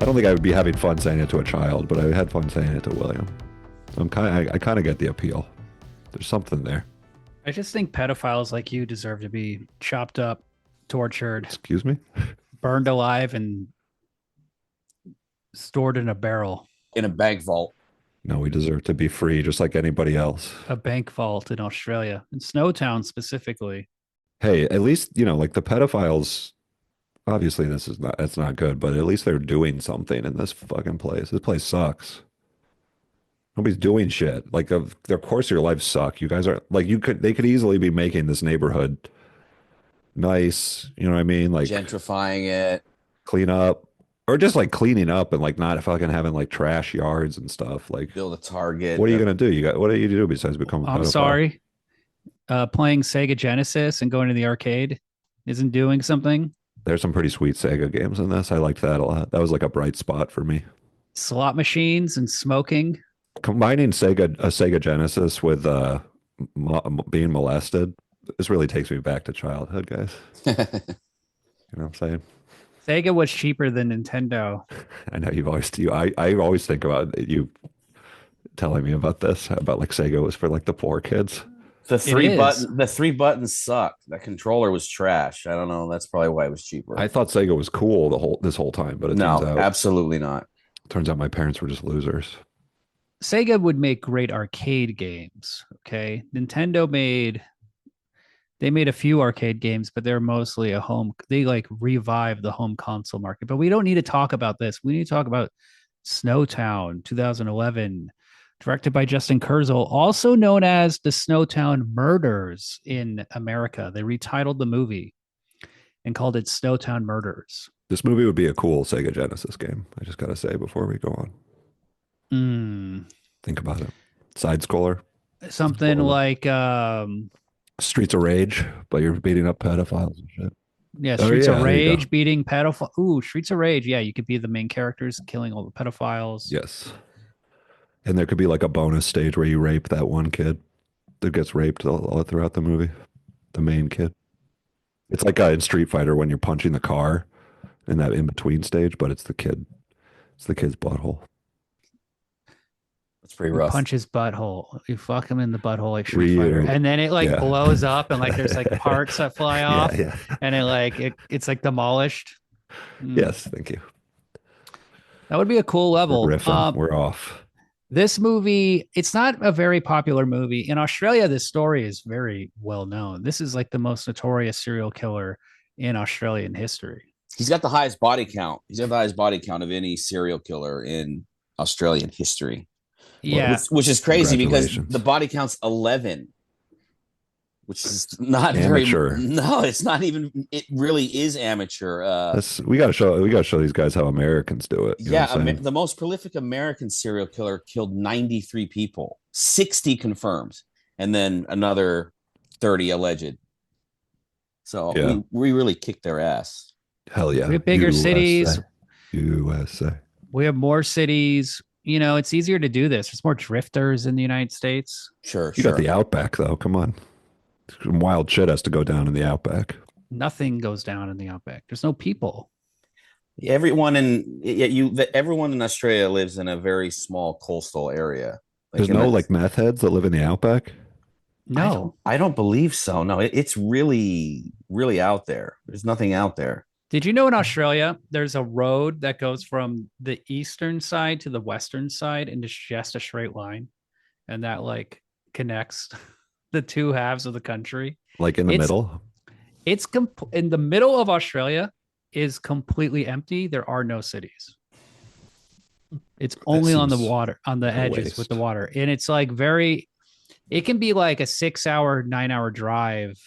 I don't think I would be having fun saying it to a child, but I had fun saying it to William. I kind of get the appeal. There's something there. I just think pedophiles like you deserve to be chopped up, tortured, Excuse me? burned alive, and stored in a barrel, in a bank vault. No, we deserve to be free just like anybody else. a bank vault in Australia, in Snowtown specifically. Hey, at least, like the pedophiles, obviously that's not good, but at least they're doing something in this fucking place. This place sucks. Nobody's doing shit. Like, of course your lives suck. You guys are like, they could easily be making this neighborhood nice. You know what I mean? Like Gentrifying it. clean up, or just like cleaning up and like not fucking having like trash yards and stuff. Like, Build a Target. what are you gonna do? What do you do besides become a I'm pedophile? sorry. Playing Sega Genesis and going to the arcade isn't doing something. There's some pretty sweet Sega games in this. I liked that a lot. That was like a bright spot for me. Slot machines and smoking. Combining a Sega Genesis with being molested, this really takes me back to childhood, guys. You know what I'm saying? Sega was cheaper than Nintendo. I know I always think about you telling me about this, about like Sega was for like the poor kids. The three buttons sucked. That controller was trash. I don't know. That's probably why it was cheaper. I thought Sega was cool this whole time, but no, absolutely not. Turns out my parents were just losers. Sega would make great arcade games. Okay. Nintendo made a few arcade games, but they're mostly they like revived the home console market. But we don't need to talk about this. We need to talk about Snowtown 2011, directed by Justin Kurzel, also known as the Snowtown Murders in America. They retitled the movie and called it Snowtown Murders. This movie would be a cool Sega Genesis game. I just got to say before we go on. Think about it. Side scroller. Something like Streets of Rage, but you're beating up pedophiles and shit. Yeah, Streets of Rage, beating pedophiles. Ooh, Streets of Rage. Yeah, you could be the main characters, killing all the pedophiles. Yes. And there could be like a bonus stage where you rape that one kid that gets raped all throughout the movie. The main kid. It's like in Street Fighter when you're punching the car in that in-between stage, but it's the kid. It's the kid's butthole. It's pretty rough. Punch his butthole. You fuck him in the butthole like Street Fighter, and then it blows up, and like there's like parts that fly off, and it's like demolished. Yes, thank you. That would be a cool level. We're off. This movie, it's not a very popular movie in Australia. This story is very well known. This is like the most notorious serial killer in Australian history. He's got the highest body count. He's got the highest body count of any serial killer in Australian history. Yeah, which is crazy because the body count's 11, which is not amateur. No, it's not even. It really is amateur. We gotta show these guys how Americans do it. The most prolific American serial killer killed 93 people, 60 confirmed, and then another 30 alleged. So we really kicked their ass. Hell yeah! We have bigger cities. USA. We have more cities. You know, it's easier to do this. There's more drifters in the United States. Sure. You got the Outback, though. Come on. Some wild shit has to go down in the Outback. Nothing goes down in the Outback. There's no people. Everyone in Australia lives in a very small coastal area. There's no like meth heads that live in the Outback? No. I don't believe so. No, it's really, really out there. There's nothing out there. Did you know in Australia, there's a road that goes from the eastern side to the western side and it's just a straight line? And that like connects the two halves of the country. Like in the middle? It's in the middle of Australia is completely empty. There are no cities. It's only on the water, on the edges with the water. And it's like it can be like a 6-hour, 9-hour drive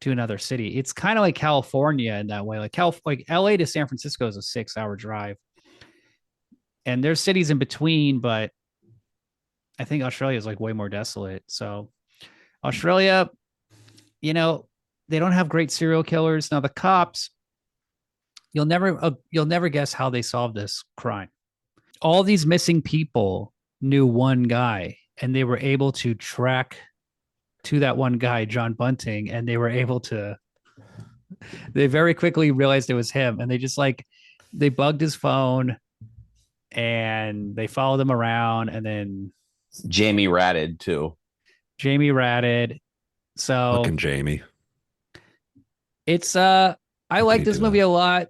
to another city. It's kind of like California in that way. Like LA to San Francisco is a 6-hour drive. And there's cities in between, but I think Australia is like way more desolate. So Australia, they don't have great serial killers. Now the cops, you'll never guess how they solved this crime. All these missing people knew one guy, and they were able to track to that one guy, John Bunting, and they very quickly realized it was him. And they just they bugged his phone and they followed him around, and then Jamie ratted too. Jamie ratted. So Fucking Jamie. it's I How can like you this do movie that? a lot.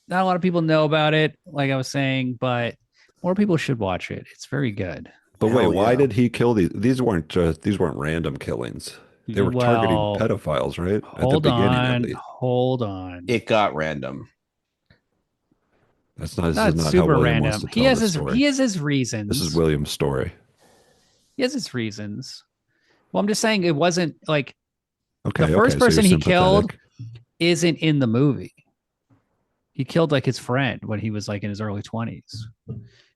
Not a lot of people know about it, like I was saying, but more people should watch it. It's very good. But wait, Hell why yeah. did he kill these? These weren't random killings. They were targeting Well, pedophiles, right? At the beginning, at least. hold on. It got random. That's not. This is Not not how super William wants random. to tell the He story. has his This is reasons. William's story. He has his reasons. Well, I'm just saying it wasn't like the Okay, first okay. So you're person he killed sympathetic. isn't in the movie. He killed like his friend when he was like in his early 20s.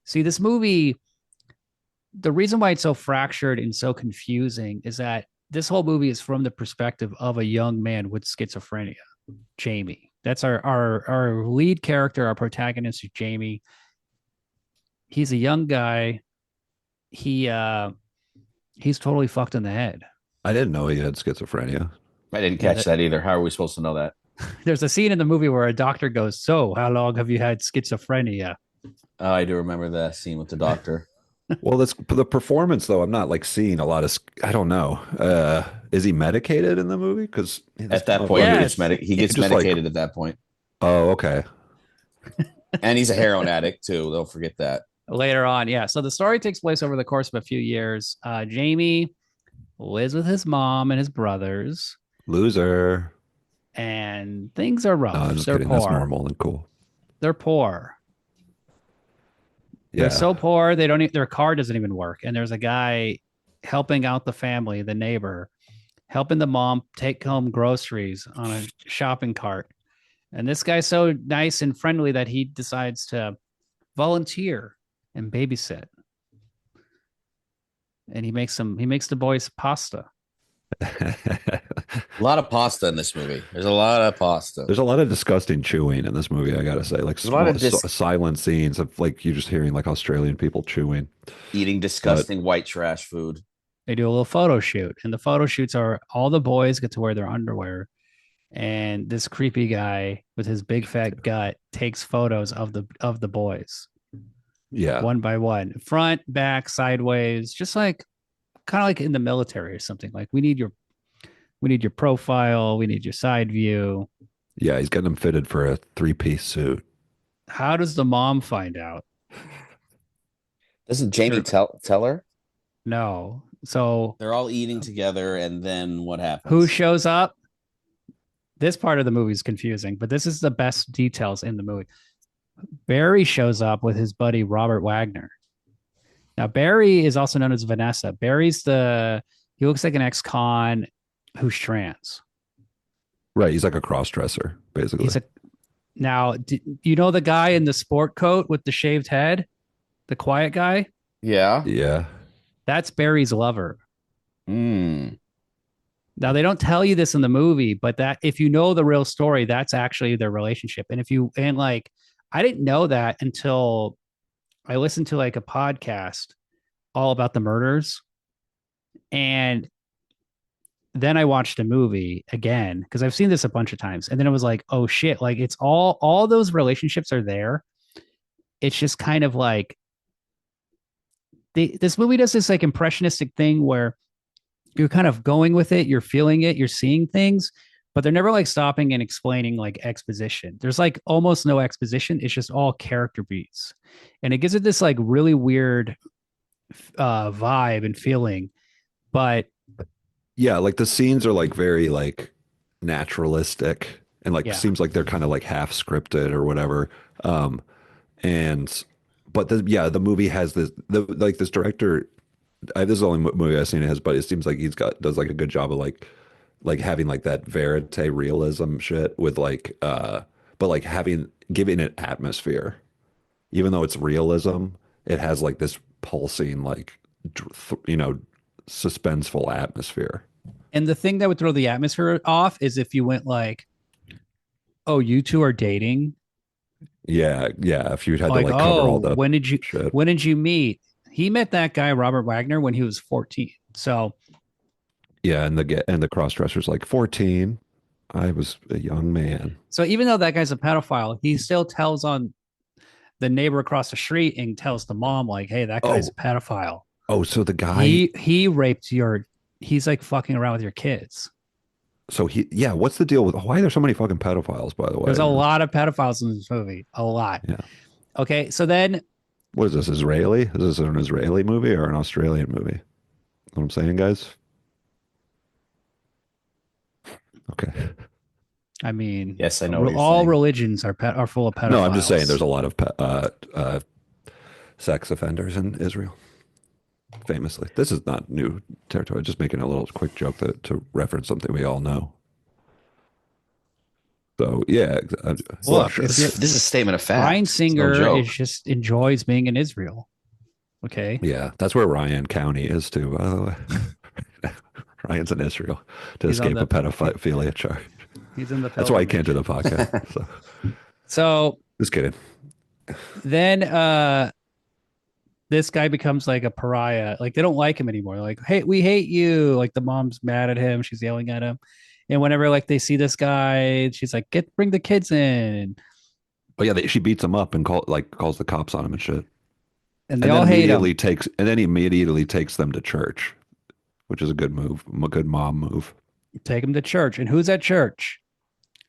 See, this movie, the reason why it's so fractured and so confusing is that this whole movie is from the perspective of a young man with schizophrenia, Jamie. That's our lead character, our protagonist is Jamie. He's a young guy. He's totally fucked in the head. I didn't know he had schizophrenia. I didn't Yeah, catch that either. How are we supposed to know that? there's a scene in the movie where a doctor goes, "So, how long have you had schizophrenia?" Oh, I do remember that scene with the doctor. Well, that's the performance, though. I'm not like seeing a lot of. I don't know. Is he medicated in the movie? Because this At that point, motherfucker, Yes. he gets just like, medicated at that point. oh, okay. And he's a heroin addict too. Don't forget that. Later on, yeah. So the story takes place over the course of a few years. Jamie lives with his mom and his brothers, Loser. and things are No, I'm rough. just They're kidding. That's poor. normal and cool. They're poor. They're Yeah. so poor they don't. Their car doesn't even work. And there's a guy helping out the family, the neighbor, helping the mom take home groceries on a shopping cart. And this guy's so nice and friendly that he decides to volunteer and babysit. And he makes the boys pasta. A lot of pasta in this movie. There's a lot of pasta. There's a lot of disgusting chewing in this movie, I gotta say. Like There's a lot of silent scenes of like you just hearing like Australian people chewing. eating disgusting white trash food. They do a little photo shoot, and the photo shoots are all the boys get to wear their underwear, and this creepy guy with his big fat gut takes photos of the boys Yeah. one by one, front, back, sideways, just like kind of like in the military or something. Like we need your profile, we need your side view. Yeah, he's getting them fitted for a three-piece suit. How does the mom find out? Doesn't Jamie tell her? No. So They're all eating together, and then what happens? who shows up? This part of the movie is confusing, but this is the best details in the movie. Barry shows up with his buddy Robert Wagner. Now, Barry is also known as Vanessa. He looks like an ex-con who's trans. Right, he's like a cross-dresser, basically. You know the guy in the sport coat with the shaved head, the quiet guy? Yeah. Yeah. That's Barry's lover. Mm. Now they don't tell you this in the movie, but that if you know the real story, that's actually their relationship. I didn't know that until I listened to like a podcast all about the murders. And then I watched a movie again because I've seen this a bunch of times. And then it was like, oh shit, like it's all those relationships are there. It's just kind of like this movie does this like impressionistic thing where you're kind of going with it, you're feeling it, you're seeing things, but they're never like stopping and explaining like exposition. There's like almost no exposition. It's just all character beats. And it gives it this like really weird vibe and feeling. But yeah, like the scenes are like very like naturalistic and like yeah, seems like they're kind of like half scripted or whatever. And but the movie has this director. This is the only movie I've seen it has, but it seems like does like a good job of like having like that verite realism shit with like but like giving it atmosphere. Even though it's realism, it has like this pulsing like suspenseful atmosphere. and the thing that would throw the atmosphere off is if you went like, oh, you two are dating. Yeah, yeah. If you'd had Like, to like cover all oh, the shit. when did you meet? He met that guy, Robert Wagner, when he was 14. So Yeah, and the cross dresser's like 14. I was a young man. so even though that guy's a pedophile, he still tells on the neighbor across the street and tells the mom like, "Hey, that guy's a pedophile." Oh, so the guy he raped he's like fucking around with your kids. So what's the deal with why are there so many fucking pedophiles, by the way? There's a lot of pedophiles in this movie. A lot. Yeah. Okay, so then what is this, Israeli? Is this an Israeli movie or an Australian movie? What I'm saying, guys? Okay. I mean, yes, I know what you're all saying. religions are full of pedophiles. No, I'm just saying there's a lot of sex offenders in Israel. Famously. This is not new territory. Just making a little quick joke to reference something we all know. So yeah, look, sure. This is a statement of fact. Ryan Singer is just enjoys being in Israel. Okay. Yeah, that's where Ryan County is too. By the way, Ryan's in Israel to escape a pedophilia charge. He's in the. That's why he can't do the podcast. So just kidding. Then this guy becomes like a pariah. Like they don't like him anymore. Like, hey, we hate you. Like the mom's mad at him. She's yelling at him. And whenever like they see this guy, she's like, bring the kids in. Oh yeah, she beats him up and calls the cops on him and shit. And they all hate him. And then he immediately takes them to church, which is a good move, a good mom move. Take him to church. And who's at church?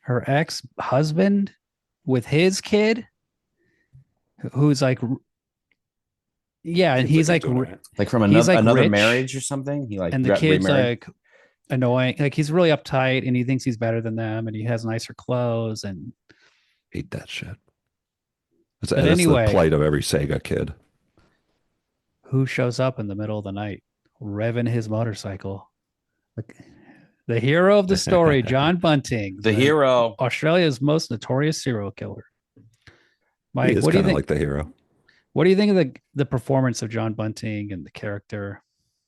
Her ex-husband with his kid, who's like, yeah, and he's like from another marriage or something. He like, and the kid's remarried. Like annoying, like he's really uptight and he thinks he's better than them and he has nicer clothes and hate that shit. That's anyway, the plight of every Sega kid. Who shows up in the middle of the night revving his motorcycle? Like the hero of the story, John Bunting, the hero, Australia's most notorious serial killer. Mike, what do you think? Like the hero. What do you think of the performance of John Bunting and the character?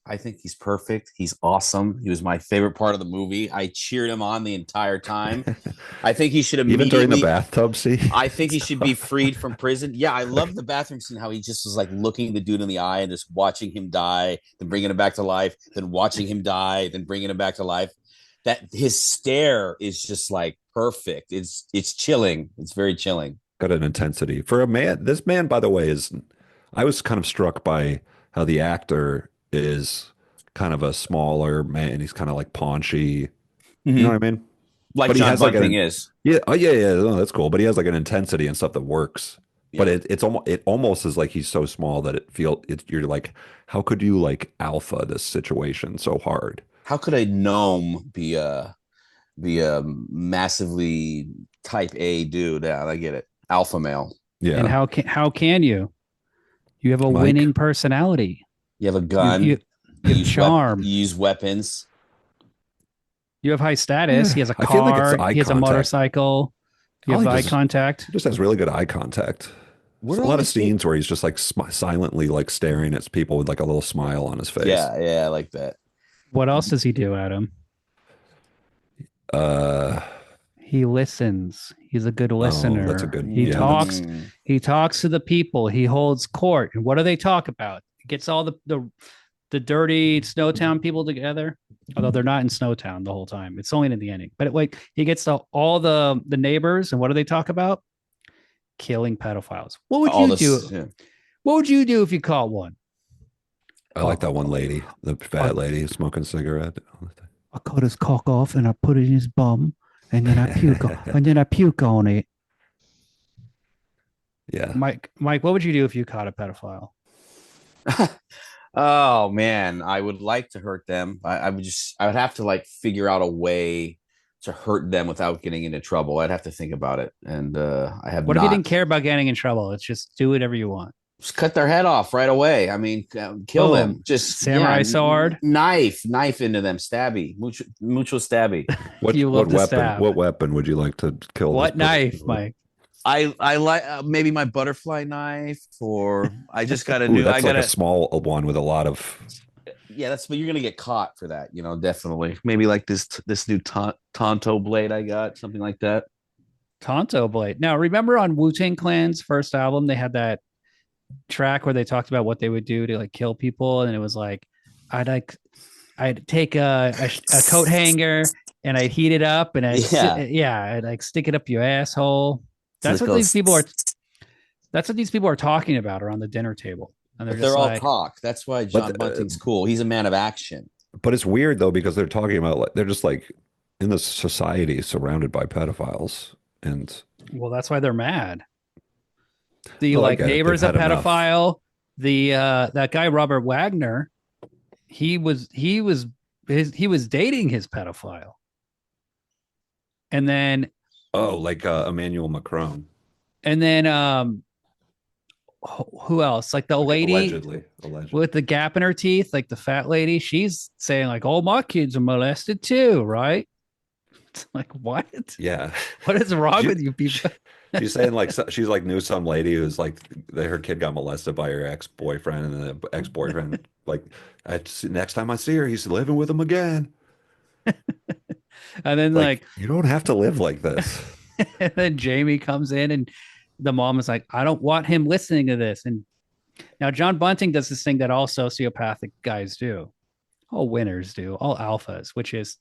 I think he's perfect. He's awesome. He was my favorite part of the movie. I cheered him on the entire time. I think he should even during the bathtub scene. I think he should be freed from prison. Yeah, I love the bathroom scene. How he just was like looking the dude in the eye and just watching him die, then bringing him back to life, then watching him die, then bringing him back to life. That his stare is just like perfect. It's chilling. It's very chilling. Got an intensity for a man. This man, by the way, I was kind of struck by how the actor is kind of a smaller man. He's kind of like paunchy. Mm-hmm. You know what I mean? Like but John Bunting is. Yeah. Oh, yeah. No, that's cool. But he has like an intensity and stuff that works. Yeah. But it almost is like he's so small that you're like, how could you like alpha this situation so hard? How could a gnome be a massively type A dude? Yeah, I get it. Alpha male. Yeah. And how can you? You have a winning personality. You have a gun. You have charm. You use weapons. You have high status. He has a car. He has a motorcycle. You have eye contact. He just has really good eye contact. There's a lot of scenes where he's just like silently like staring at people with like a little smile on his face. Yeah, I like that. What else does he do, Adam? He listens. He's a good listener. That's a good. He talks. He talks to the people. He holds court. And what do they talk about? He gets all the dirty Snowtown people together. Although they're not in Snowtown the whole time. It's only in the ending. But he gets all the neighbors, and what do they talk about? Killing pedophiles. What would you do? Yeah. What would you do if you caught one? I like that one lady, the fat lady smoking a cigarette. I cut his cock off and I put it in his bum. And then I puke on it. Yeah. Mike, what would you do if you caught a pedophile? Oh man, I would like to hurt them. I would have to like figure out a way to hurt them without getting into trouble. I'd have to think about it. And What if you didn't care about getting in trouble? It's just do whatever you want. Just cut their head off right away. I mean, kill them. Just samurai sword, knife into them. Stabby, mucho stabby. What weapon would you like to kill? What knife, Mike? I like maybe my butterfly knife, or I just got to do. That's like a small one with a lot of. Yeah, but you're gonna get caught for that. Definitely. Maybe like this new Tonto blade I got, something like that. Tonto blade. Now, remember on Wu-Tang Clan's first album, they had that track where they talked about what they would do to like kill people, and it was like I'd take a coat hanger and I'd heat it up and I'd like stick it up your asshole. That's what these people are. That's what these people are talking about around the dinner table. And they're But just they're all like, talk. That's why John Bunting's cool. He's a man of action. but it's weird though because they're talking about like they're just like in this society surrounded by pedophiles, and well, that's why they're mad. The well, I like get it. They've neighbor's a had enough. pedophile. The that guy Robert Wagner, he was dating his pedophile. And then Oh, like Emmanuel Macron, who else? Like the lady allegedly. with the gap in her teeth, like the fat lady, she's saying like, "Oh, my kids are molested too," right? It's like, what? Yeah, What is wrong she, with you people? she's saying like she's like knew some lady who's like her kid got molested by her ex-boyfriend, and the ex-boyfriend like next time I see her, he's living with him again. And then Like like, you don't have to live like this. and then Jamie comes in, and the mom is like, "I don't want him listening to this." And now John Bunting does this thing that all sociopathic guys do, all winners do, all alphas, which is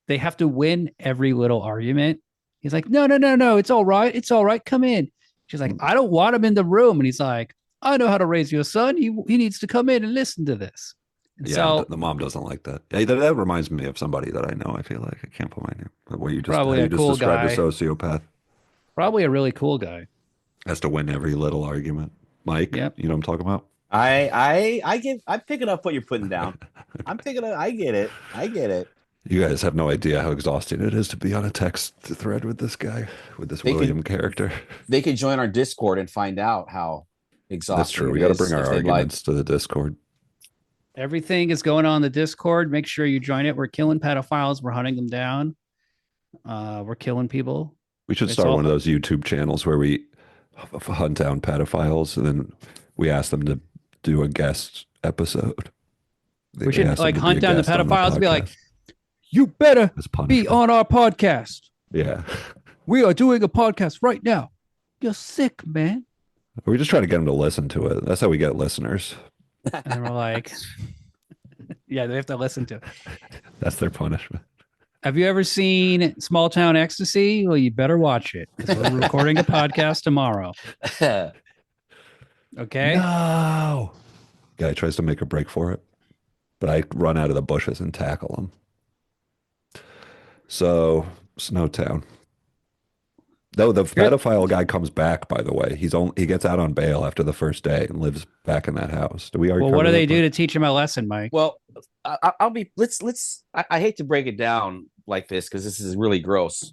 they have to win every little argument. He's like, "No, no, no, no, it's all right. It's all right. Come in." She's like, "I don't want him in the room." And he's like, "I know how to raise your son. He needs to come in and listen to this." And Yeah, so the mom doesn't like that. Hey, that reminds me of somebody that I know. I feel like I can't put my name. The way you just how probably you a just cool described a guy, sociopath probably a really cool guy. has to win every little argument. Mike, Yep. you know what I'm talking about? I'm picking up what you're putting down. I'm picking up. I get it. I get it. You guys have no idea how exhausting it is to be on a text thread with this guy, with this They William could character. they could join our Discord and find out how That's exhausting true. it We got to is bring our if they'd like. arguments to the Discord. Everything is going on in the Discord. Make sure you join it. We're killing pedophiles. We're hunting them down. We're killing people. We should It's start all one of those YouTube channels where we hunt down pedophiles and then we ask them to do a guest episode. we should ask them like to be hunt a down the guest on pedophiles and be like, podcast "You better as be punishment. on our podcast. Yeah. We are doing a podcast right now. You're sick, man." We just try to get them to listen to it. That's how we get listeners. And we're like, yeah, they have to listen to it. That's their punishment. Have you ever seen Small Town Ecstasy? Well, you better watch it because we're recording a podcast tomorrow. Okay. No. Guy tries to make a break for it, but I run out of the bushes and tackle him. So, Snowtown. Though the pedophile guy comes back, by the way, he gets out on bail after the first day and lives back in that house. Do we already? Well, what do they do part? to teach him a lesson, Mike? Well, I'll be. Let's. I hate to break it down like this because this is really gross,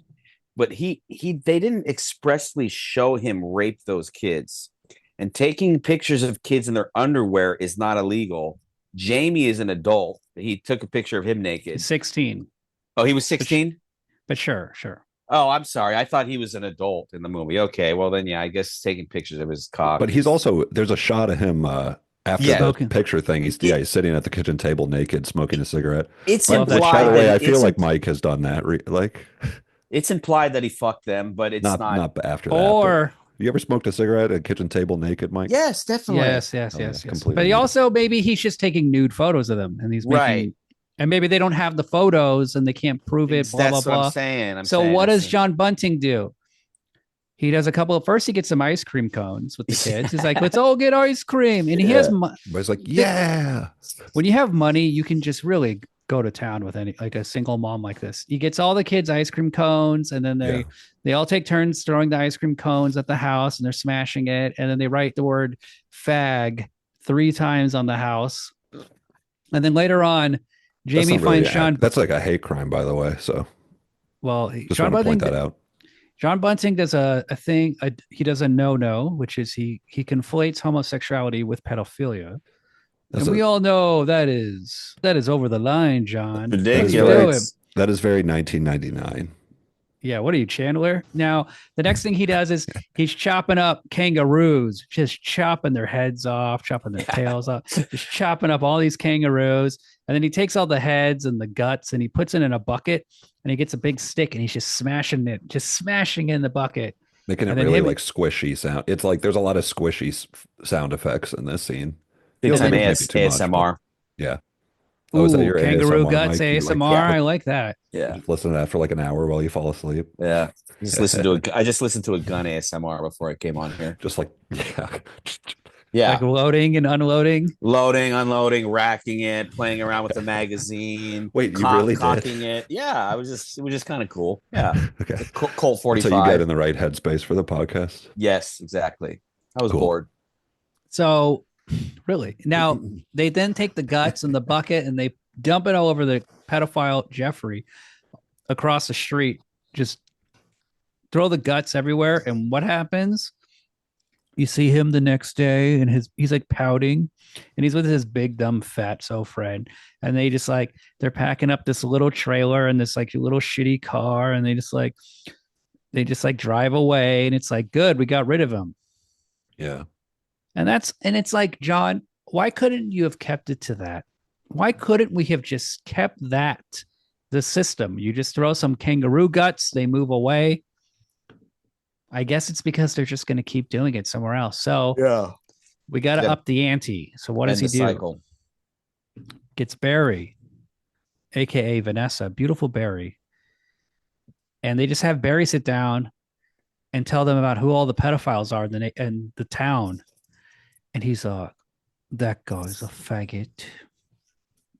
but they didn't expressly show him rape those kids, and taking pictures of kids in their underwear is not illegal. Jamie is an adult. He took a picture of him naked. He's 16. Oh, he was 16? But sure. Oh, I'm sorry. I thought he was an adult in the movie. Okay, well then, yeah, I guess taking pictures of his cock. But he's also there's a shot of him after the picture thing. He's sitting at the kitchen table naked, smoking a cigarette. It's implied. By the way, I feel like Mike has done that. It's implied that he fucked them, but it's not after that. Or you ever smoked a cigarette at a kitchen table naked, Mike? Yes, definitely. Yes. But he also maybe he's just taking nude photos of them, and he's making, right. And maybe they don't have the photos and they can't prove it. Blah That's blah blah. I'm saying. So what does John Bunting do? He does a couple of first. He gets some ice cream cones with the kids. He's like, "Let's all get ice cream," and he has. But he's like, "Yeah." When you have money, you can just really go to town with a single mom like this. He gets all the kids ice cream cones, and then they all take turns throwing the ice cream cones at the house, and they're smashing it, and then they write the word "fag" 3 times on the house, and then later on, Jamie finds Sean. That's like a hate crime, by the way. So, well, just want to point that out. John Bunting does a thing. He does a no, which is he conflates homosexuality with pedophilia. And we all know that is over the line, John. Ridiculous. That is very 1999. Yeah, what are you, Chandler? Now, the next thing he does is he's chopping up kangaroos, just chopping their heads off, chopping their tails off, just chopping up all these kangaroos. And then he takes all the heads and the guts and he puts it in a bucket and he gets a big stick and he's just smashing in the bucket. Making it really like squishy sound. It's like there's a lot of squishy sound effects in this scene. Big time ASMR. Yeah. Oh, is that your kangaroo ASMR, guts Mike? You like ASMR. I like that. Yeah. just listen to that for like an hour while you fall asleep. Yeah. I just listened to a gun ASMR before I came on here. Just like, yeah. Yeah. Like loading and unloading. Loading, unloading, racking it, playing around with the magazine. Wait, you really cocking did? it. Yeah, it was just kind of cool. Yeah. Okay. It's a Colt That's how you get 45. in the right headspace for the podcast. Yes, exactly. I was Cool. bored. So, really, now they then take the guts in the bucket and they dump it all over the pedophile Jeffrey across the street. Just throw the guts everywhere. And what happens? You see him the next day, and he's like pouting, and he's with his big dumb fatso friend, and they're packing up this little trailer and this like little shitty car, and they just like drive away, and it's like, good, we got rid of him. Yeah. And it's like, John, why couldn't you have kept it to that? Why couldn't we have just kept that the system? You just throw some kangaroo guts, they move away. I guess it's because they're just going to keep doing it somewhere else. So Yeah. we got to up the ante. So what does he do? Cycle. Gets Barry, aka Vanessa, beautiful Barry, and they just have Barry sit down and tell them about who all the pedophiles are in the town. And he's that guy's a faggot.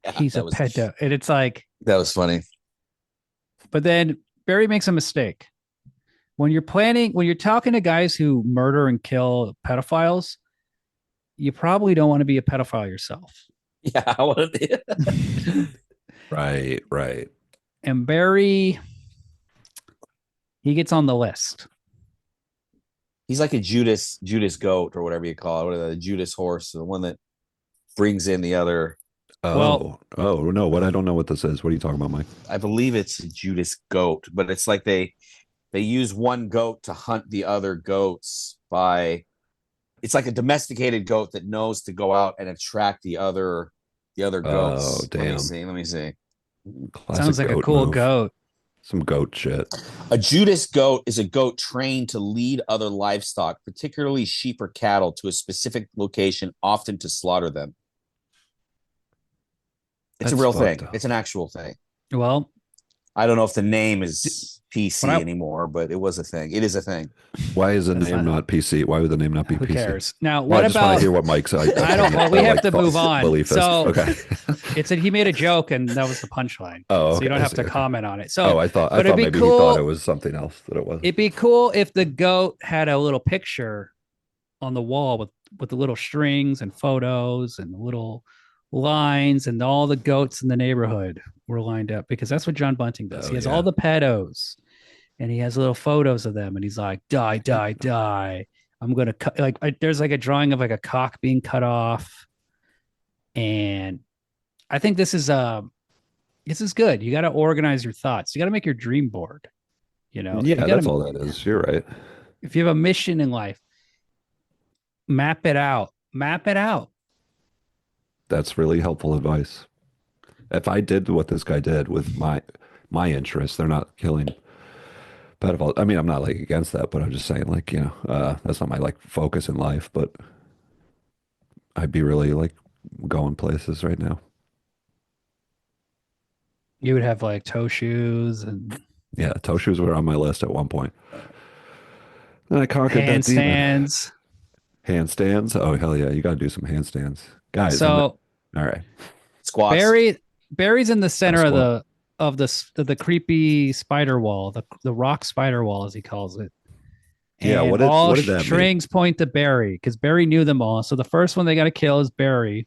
Yeah, He's a pedo. And it's like, that was funny. But then Barry makes a mistake. When you're talking to guys who murder and kill pedophiles, you probably don't want to be a pedophile yourself. Yeah. Right. And Barry, he gets on the list. He's like a Judas goat or whatever you call it, or the Judas horse, the one that brings in the other. Oh no! What I don't know what this is. What are you talking about, Mike? I believe it's a Judas goat, but it's like they use one goat to hunt the other goats by. It's like a domesticated goat that knows to go out and attract the other goats. Oh, damn. Let me see. Classic Sounds like a cool move. goat. Some goat shit. A Judas goat is a goat trained to lead other livestock, particularly sheep or cattle, to a specific location, often to slaughter them. It's That's a real thing. fucked up. It's an actual thing. Well, I don't know if the name is PC anymore, but it was a thing. It is a thing. Why is the name not PC? Why would the name not be who PC? cares? Now, Well, what I just want about? to hear what Mike said. I don't. Well, we have to move on. Belief is. So, Okay. it said he made a joke, and that was the punchline. Oh, so you don't okay. have to comment on it. So, I thought it'd be maybe cool, he thought it was something else that it was. It'd be cool if the goat had a little picture on the wall with the little strings and photos and little lines, and all the goats in the neighborhood were lined up, because that's what John Bunting does. He has all the pedos, and he has little photos of them, and he's like, die, die, die. I'm gonna cut, there's like a drawing of like a cock being cut off, and I think this is good. You got to organize your thoughts. You got to make your dream board. Yeah, that's all that is. You're right. If you have a mission in life, map it out. That's really helpful advice. If I did what this guy did with my interests, they're not killing pedophiles. I mean, I'm not like against that, but I'm just saying, like, that's not my like focus in life. But I'd be really like going places right now. You would have like toe shoes and toe shoes were on my list at one point. Then I conquered that demon. Handstands. Oh hell yeah, you got to do some handstands, guys. So all right, squats. Barry's in the center of the creepy spider wall, the rock spider wall as he calls it. And yeah, what did that strings mean? point to Barry, because Barry knew them all. So the first one they got to kill is Barry.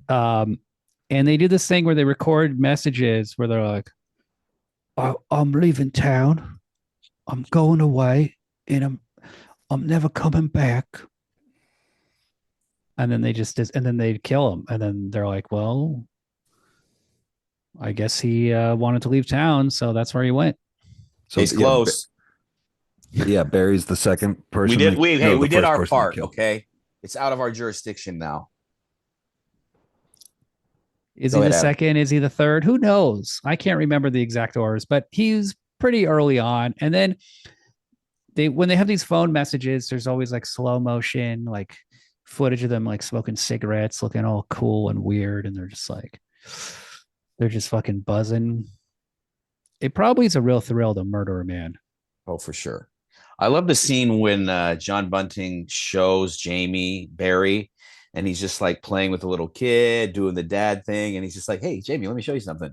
And they do this thing where they record messages where they're like, I'm leaving town, I'm going away, and I'm never coming back. And then they kill him. And then they're like, well, I guess he wanted to leave town, so that's where he went. So he's close. Yeah, Barry's the second person. We did our part. Okay, it's out of our jurisdiction now. Is he the second? Is he the third? Who knows? I can't remember the exact orders, but he's pretty early on. And then when they have these phone messages, there's always like slow motion, like footage of them like smoking cigarettes, looking all cool and weird, and they're just fucking buzzing. It probably is a real thrill to murder a man. Oh, for sure. I love the scene when John Bunting shows Jamie Barry, and he's just like playing with a little kid, doing the dad thing, and he's just like, "Hey, Jamie, let me show you something."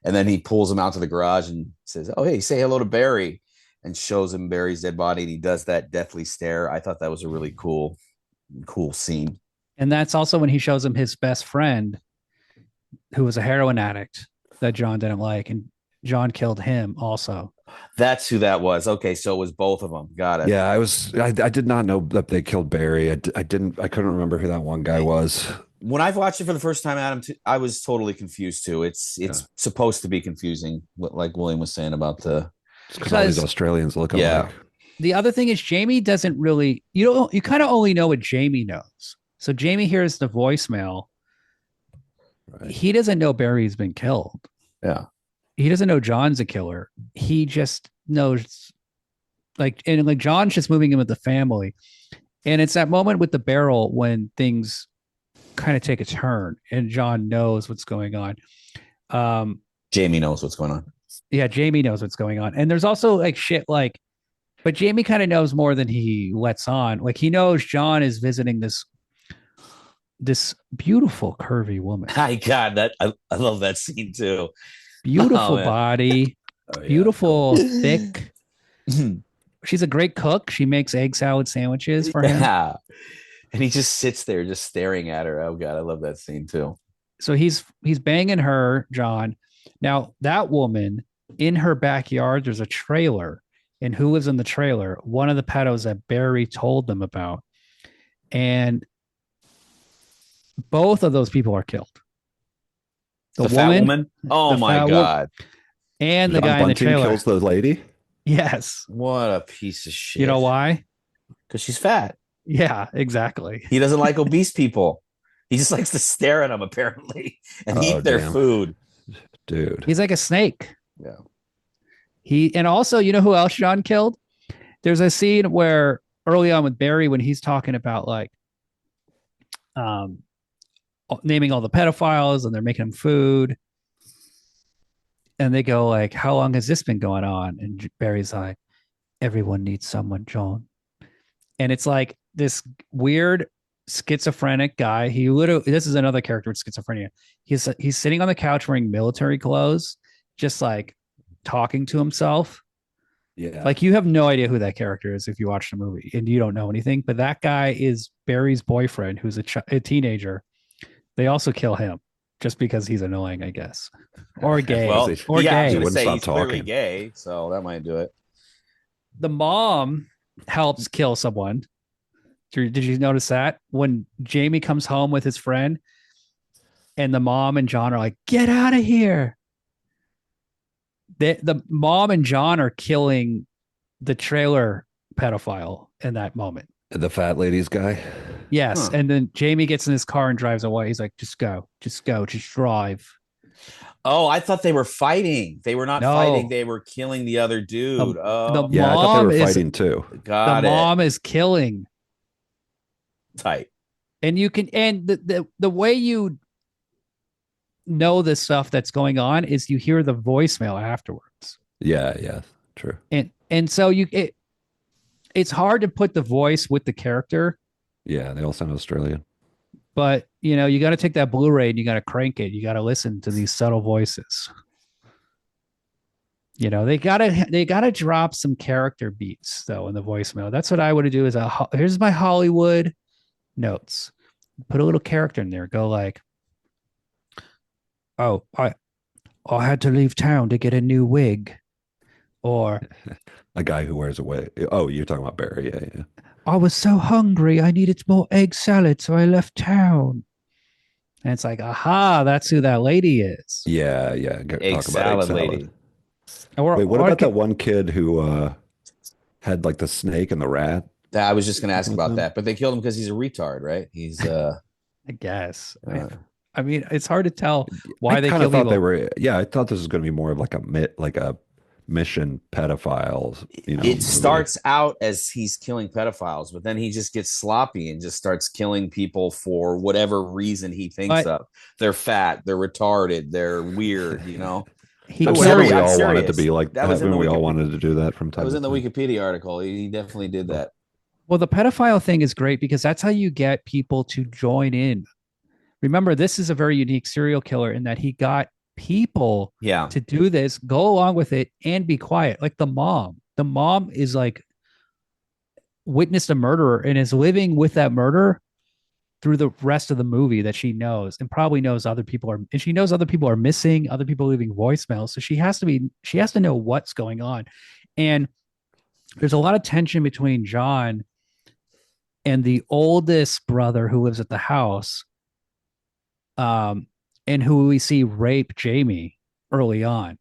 And then he pulls him out to the garage and says, "Oh, hey, say hello to Barry," and shows him Barry's dead body, and he does that deathly stare. I thought that was a really cool scene. And that's also when he shows him his best friend, who was a heroin addict that John didn't like, and John killed him also. That's who that was. Okay, so it was both of them. Got it. Yeah, I did not know that they killed Barry. I couldn't remember who that one guy was. When I've watched it for the first time, Adam, I was totally confused too. It's supposed to be confusing, like William was saying about the because all these Australians look alike. The other thing is Jamie doesn't really, you kind of only know what Jamie knows. So Jamie hears the voicemail. Right. He doesn't know Barry's been killed. Yeah. He doesn't know John's a killer. He just knows like John's just moving in with the family. And it's that moment with the barrel when things kind of take a turn and John knows what's going on. Jamie knows what's going on. Yeah, Jamie knows what's going on. And there's also like shit like, but Jamie kind of knows more than he lets on. Like he knows John is visiting this beautiful curvy woman. My God, that I love that scene too. Beautiful body, beautiful, thick. She's a great cook. She makes egg salad sandwiches for him. Yeah. And he just sits there just staring at her. Oh God, I love that scene too. So he's banging her, John. Now that woman, in her backyard, there's a trailer. And who lives in the trailer? One of the pedos that Barry told them about. And both of those people are killed. The fat woman? Oh my God. And the guy in the trailer kills the lady? Yes. What a piece of shit. You know why? Because she's fat. Yeah, exactly. He doesn't like obese people. He just likes to stare at them, apparently, and eat their food. Dude. He's like a snake. Yeah. And also, you know who else John killed? There's a scene where early on with Barry, when he's talking about like naming all the pedophiles and they're making them food. And they go like, how long has this been going on? And Barry's like, everyone needs someone, John. And it's like this weird schizophrenic guy. This is another character with schizophrenia. He's sitting on the couch wearing military clothes, just like talking to himself. Yeah. Like you have no idea who that character is if you watch the movie and you don't know anything, but that guy is Barry's boyfriend, who's a teenager. They also kill him just because he's annoying, I guess, or gay. Well, or yeah, gay. I was gonna say he's clearly gay, so that might do it. The mom helps kill someone. Did you notice that when Jamie comes home with his friend, and the mom and John are like, "Get out of here!" The mom and John are killing the trailer pedophile in that moment. The fat ladies guy. Yes. And then Jamie gets in his car and drives away. He's like, just go, just drive. Oh, I thought they were fighting. They were not fighting. They were killing the other dude. The oh, yeah, I thought they were fighting too. Got the mom is killing. Tight. And you can, and the way you know the stuff that's going on is you hear the voicemail afterwards. Yeah, true. And so it's hard to put the voice with the character. Yeah, they all sound Australian. But, you got to take that Blu-ray and you got to crank it. You got to listen to these subtle voices. They got to drop some character beats though in the voicemail. That's what I would do is here's my Hollywood notes. Put a little character in there. Go like, "Oh, I had to leave town to get a new wig." Or a guy who wears a wig. Oh, you're talking about Barry. Yeah. "I was so hungry, I needed more egg salad, so I left town." And it's like, aha, that's who that lady is. Yeah. Egg salad lady. Wait, what about that one kid who had like the snake and the rat? I was just going to ask about that, but they killed him because he's a retard, right? He's I guess. I mean, it's hard to tell why they killed thought people. they were. Yeah, I thought this was going to be more of like a mission pedophiles. It starts out as he's killing pedophiles, but then he just gets sloppy and just starts killing people for whatever reason he thinks of. They're fat, they're retarded, they're weird. We all wanted to be like that. We all wanted to do that from time. That was in the Wikipedia article. He definitely did that. Well, the pedophile thing is great because that's how you get people to join in. Remember, this is a very unique serial killer in that he got people to do this, go along with it, and be quiet. Like the mom. The mom is like witnessed a murderer and is living with that murder through the rest of the movie that she knows and probably knows other people are, and she knows other people are missing, other people leaving voicemails. So she has to know what's going on. And there's a lot of tension between John and the oldest brother who lives at the house, and who we see rape Jamie early on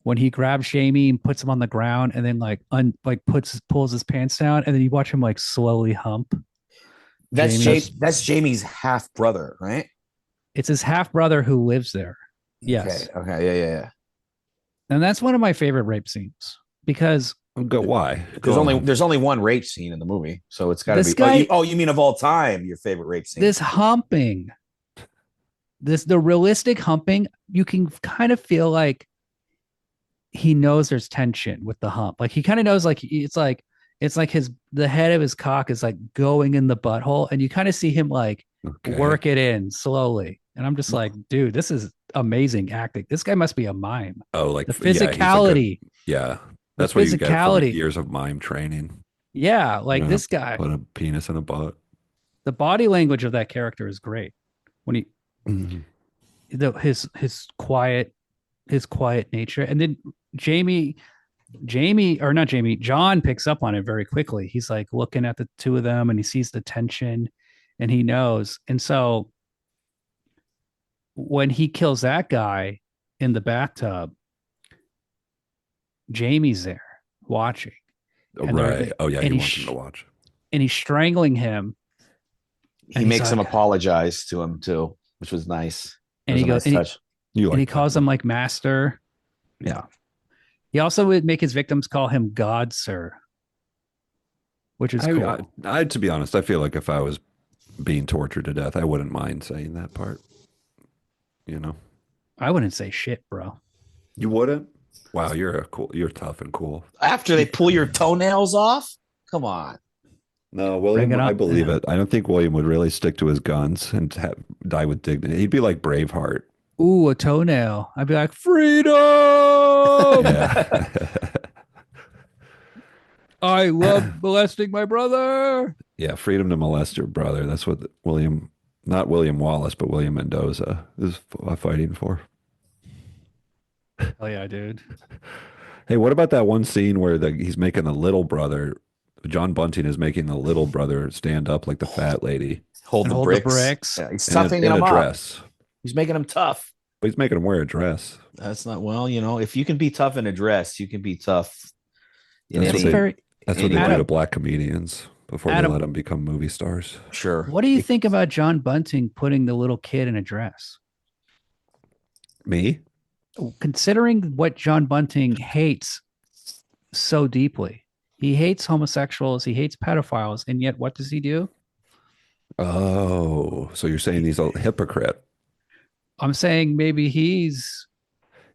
when he grabs Jamie and puts him on the ground and then pulls his pants down, and then you watch him like slowly hump. That's Jamie's half brother, right? It's his half brother who lives there. Yes. Okay. Yeah. And that's one of my favorite rape scenes because why? There's only one rape scene in the movie, so it's got to be. You mean of all time, your favorite rape scene? This humping, the realistic humping, you can kind of feel like he knows there's tension with the hump. Like he kind of knows, like it's like the head of his cock is like going in the butthole, and you kind of see him like work it in slowly. And I'm just like, dude, this is amazing acting. This guy must be a mime. Oh, like the physicality. That's what you get from years of mime training. Yeah, like this guy put a penis in a butt. The body language of that character is great. When he, his quiet nature, and then John picks up on it very quickly. He's like looking at the two of them, and he sees the tension, and he knows. And so when he kills that guy in the bathtub, Jamie's there watching. Right. Oh yeah, he wants him to watch. And he's strangling him. He makes him apologize to him too, which was nice. And he goes, and he calls him like master. Yeah. He also would make his victims call him God, sir, which is cool. I, to be honest, I feel like if I was being tortured to death, I wouldn't mind saying that part. I wouldn't say shit, bro. You wouldn't? Wow, you're tough and cool. After they pull your toenails off? Come on. No, William, I believe it. I don't think William would really stick to his guns and die with dignity. He'd be like Braveheart. Ooh, a toenail. I'd be like, freedom! I love molesting my brother. Yeah, freedom to molest your brother. That's what not William Wallace, but William Mendoza is fighting for. Oh yeah, dude. Hey, what about that one scene where he's making the little brother, John Bunting is making the little brother stand up like the fat lady. Hold the bricks. Yeah, he's toughing him up. He's making him tough. But he's making him wear a dress. That's not, if you can be tough in a dress, you can be tough in that's what they do to black comedians before they let them become movie stars. Sure. What do you think about John Bunting putting the little kid in a dress? Me? Considering what John Bunting hates so deeply, he hates homosexuals, he hates pedophiles, and yet what does he do? Oh, so you're saying he's a hypocrite? I'm saying maybe he's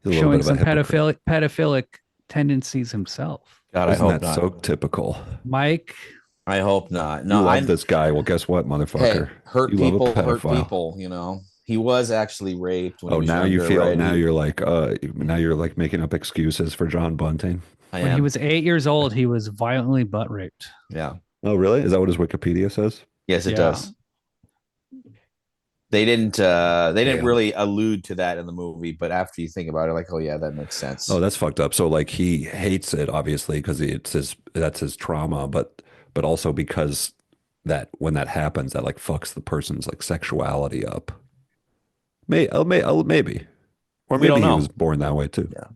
showing some pedophilic tendencies himself. God, I hope not. So typical, Mike. I hope not. No, you love this guy. Well, guess what, motherfucker? Hey, hurt people. He was actually raped. When now you're like making up excuses for John Bunting. When he was 8 years old, he was violently butt raped. Yeah. Oh, really? Is that what his Wikipedia says? Yes, it does. They didn't really allude to that in the movie, but after you think about it, like, oh yeah, that makes sense. Oh, that's fucked up. So like he hates it obviously because that's his trauma, but also because that when that happens, that like fucks the person's like sexuality up. Maybe, or maybe he was born that way too. Yeah,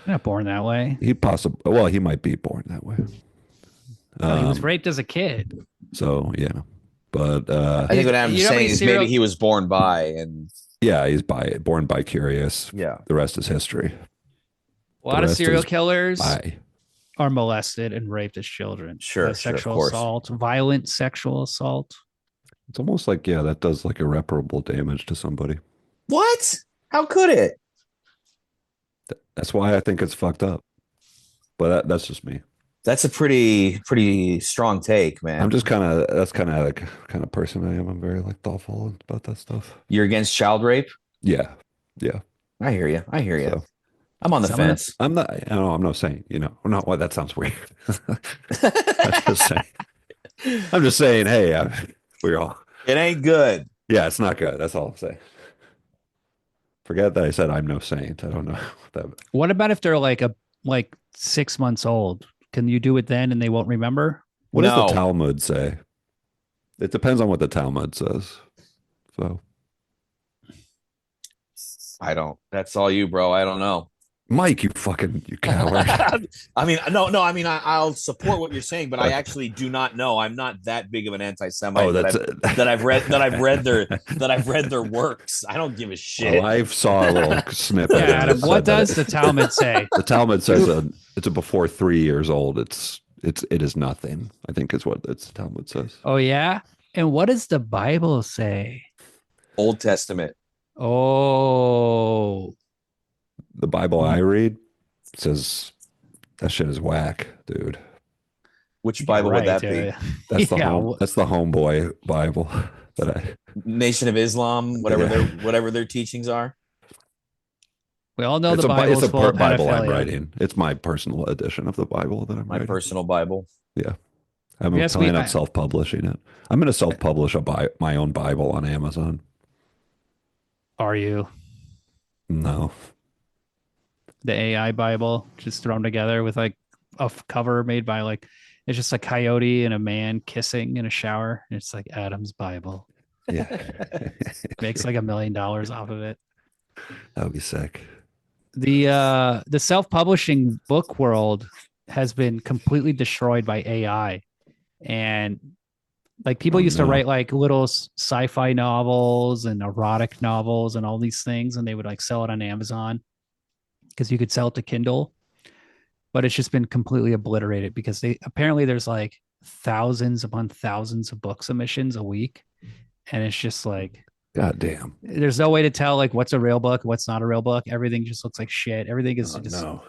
not born that way. He might be born that way. He was raped as a kid. So yeah. But I think what I'm saying is maybe he was born by, and yeah, he's born by curious. Yeah, the rest is history. A lot of serial is killers bye. are molested and raped as children. Sure, Sexual of course. assault, violent sexual assault. It's almost like, yeah, that does like irreparable damage to somebody. What? How could it? That's why I think it's fucked up. But that's just me. That's a pretty strong take, man. I'm just kind of person I am. I'm very like thoughtful about that stuff. You're against child rape? Yeah. Yeah. I hear you. So, I'm on the fence. I'm not, I know, I'm not saying, I'm not, well, that sounds weird. I'm just saying, hey, we're all. It ain't good. Yeah, it's not good. That's all I'm saying. Forget that I said I'm no saint. I don't know what about if they're like 6 months old? Can you do it then and they won't remember? What does the Talmud say? It depends on what the Talmud says. So I don't. That's all you, bro. I don't know. Mike, you coward. I mean, no. I mean, I'll support what you're saying, but I actually do not know. I'm not that big of an anti-Semite that I've read their works. I don't give a shit. Well, I saw a little snippet. Yeah, Adam, what does the Talmud say? The Talmud says it's a before 3 years old. It is nothing, I think is what the Talmud says. Oh yeah, and what does the Bible say? Old Testament. Oh. The Bible I read says that shit is whack, dude. Which Bible would that be? That's the homeboy Bible that Nation of Islam, whatever their teachings are. We all know the Bible is full of Bible I'm writing. It's my personal edition of the Bible that I'm writing. My personal Bible. Yeah. I'm planning on self-publishing it. I'm going to self-publish my own Bible on Amazon. Are you? No. The AI Bible just thrown together with like a cover made by it's just a coyote and a man kissing in a shower. It's like Adam's Bible. Yeah. Makes like $1 million off of it. That would be sick. The self-publishing book world has been completely destroyed by AI. And like people used to write like little sci-fi novels and erotic novels and all these things, and they would like sell it on Amazon because you could sell it to Kindle, but it's just been completely obliterated because there's like thousands upon thousands of book submissions a week. And it's just like, God damn. There's no way to tell like what's a real book, what's not a real book. Everything just looks like shit. Everything is the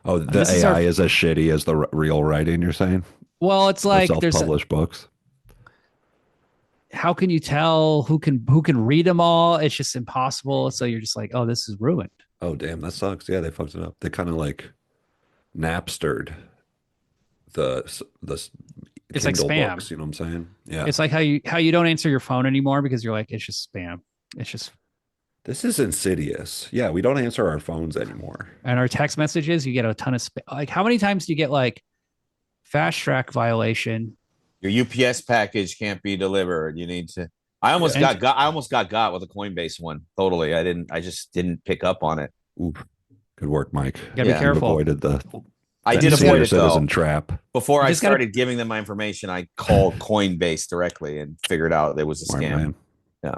AI is as shitty as the real writing, you're saying? Well, it's like there's self-published books. How can you tell who can read them all? It's just impossible. So you're just like, oh, this is ruined. Oh, damn, that sucks. Yeah, they fucked it up. They kind of like Napstered the it's Kindle like spam. Books, you know what I'm saying? Yeah. It's like how you don't answer your phone anymore because you're like, it's just spam. It's just. This is insidious. Yeah, we don't answer our phones anymore. And our text messages, you get a ton of spam. Like, how many times do you get like fast track violation? Your UPS package can't be delivered. You need to. I almost got with a Coinbase one. Totally. I just didn't pick up on it. Oof. Good work, Mike. You gotta be careful. Avoided I did avoid it citizen trap. Before I started giving them my information, I called Coinbase directly and figured out it was a scam. Yeah.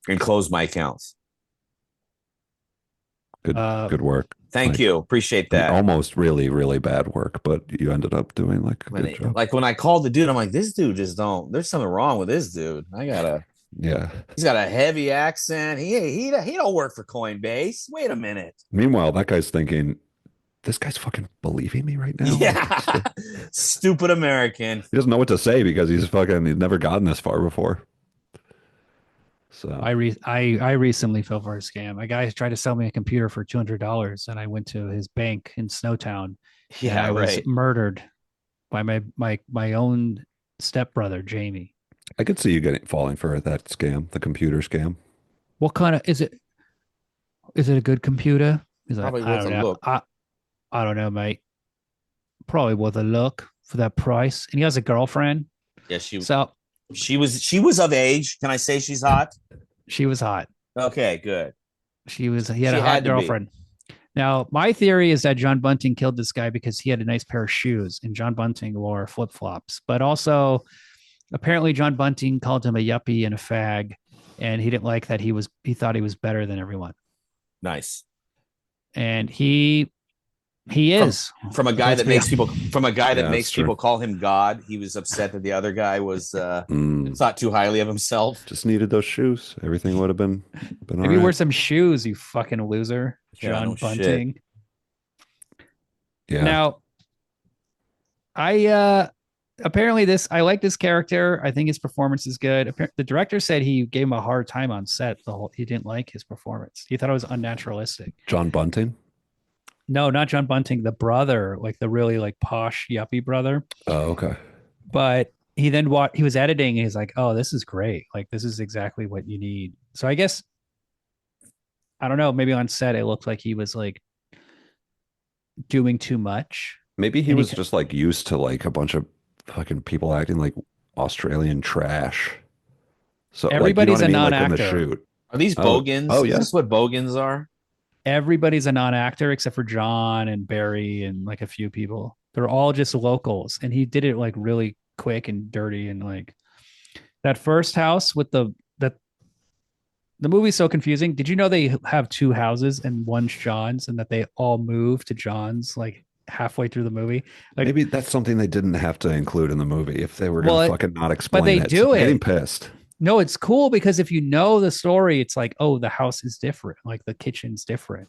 And closed my accounts. Good work. Thank you. Appreciate that. Almost really, really bad work, but you ended up doing like a good job. Like when I called the dude, I'm like, this dude there's something wrong with this dude. He's got a heavy accent. He don't work for Coinbase. Wait a minute. Meanwhile, that guy's thinking, this guy's fucking believing me right now. Yeah. Stupid American. He doesn't know what to say because he's never gotten this far before. So I recently fell for a scam. A guy tried to sell me a computer for $200, and I went to his bank in Snowtown. Yeah, I was murdered by my own stepbrother, Jamie. I could see you falling for that scam, the computer scam. What kind of is it? Is it a good computer? He's Probably like, worth a look. I don't know, mate. Probably worth a look for that price. And he has a girlfriend. Yeah, she was of age. Can I say she's hot? She was hot. Okay, good. He had a hot girlfriend. Now, my theory is that John Bunting killed this guy because he had a nice pair of shoes, and John Bunting wore flip-flops. But also, apparently, John Bunting called him a yuppie and a fag, and he didn't like that. He thought he was better than everyone. Nice. And he He is from a guy that makes people true. call him God. He was upset that the other guy was thought too highly of himself. Just needed those shoes. Everything would have been all Maybe wear right. some shoes, you fucking loser, Yeah, John no shit. Bunting. Yeah. Now, I apparently I like this character. I think his performance is good. The director said he gave him a hard time on set. He didn't like his performance. He thought it was unnaturalistic. John Bunting. No, not John Bunting, the brother, like the really like posh yuppie brother. Oh, okay. But he was editing and he's like, "Oh, this is great. Like this is exactly what you need." So I guess I don't know, maybe on set it looked like he was like doing too much. Maybe he And was just like used to like a bunch of fucking people acting like Australian trash. So like you know everybody's what I a mean? Like in the non-actor. shoot. Are these Oh, bogans? oh Is yeah. this what bogans are? Everybody's a non-actor except for John and Barry and like a few people. They're all just locals. And he did it like really quick and dirty and like that first house with the movie's so confusing. Did you know they have two houses and one's John's and that they all moved to John's like halfway through the movie? Like, Maybe that's something they didn't have to include in the movie if they were well, gonna fucking not but explain they it. do I'm getting it. pissed. No, it's cool because if you know the story, it's like, oh, the house is different, like the kitchen's different.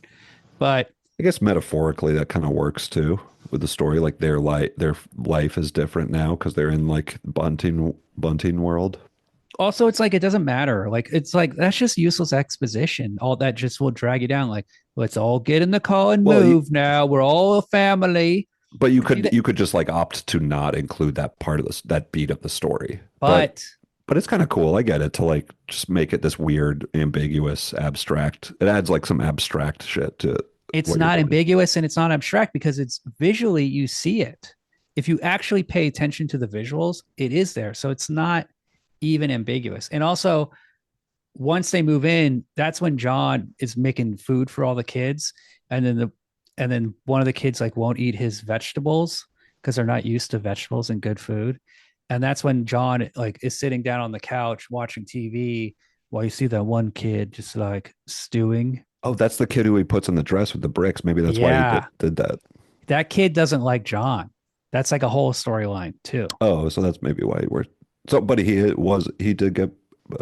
But I guess metaphorically that kind of works too with the story. Like their life is different now because they're in like bunting world. also it's like it doesn't matter. Like it's like that's just useless exposition. All that just will drag you down. Like, let's all get in the car and Well, move now. We're all a family. but you could just like opt to not include that part of this that beat of the story. But it's kind of cool. I get it to like just make it this weird, ambiguous, abstract. It adds like some abstract shit to it's what you're not doing. ambiguous and it's not abstract because it's visually you see it. If you actually pay attention to the visuals, it is there. So it's not even ambiguous. And also, once they move in, that's when John is making food for all the kids, and then one of the kids like won't eat his vegetables because they're not used to vegetables and good food. And that's when John like is sitting down on the couch watching TV while you see that one kid just like stewing. Oh, that's the kid who he puts in the dress with the bricks. Maybe that's why he Yeah, did that. that kid doesn't like John. That's like a whole storyline too. Oh, so that's maybe why he worked. So, but he did get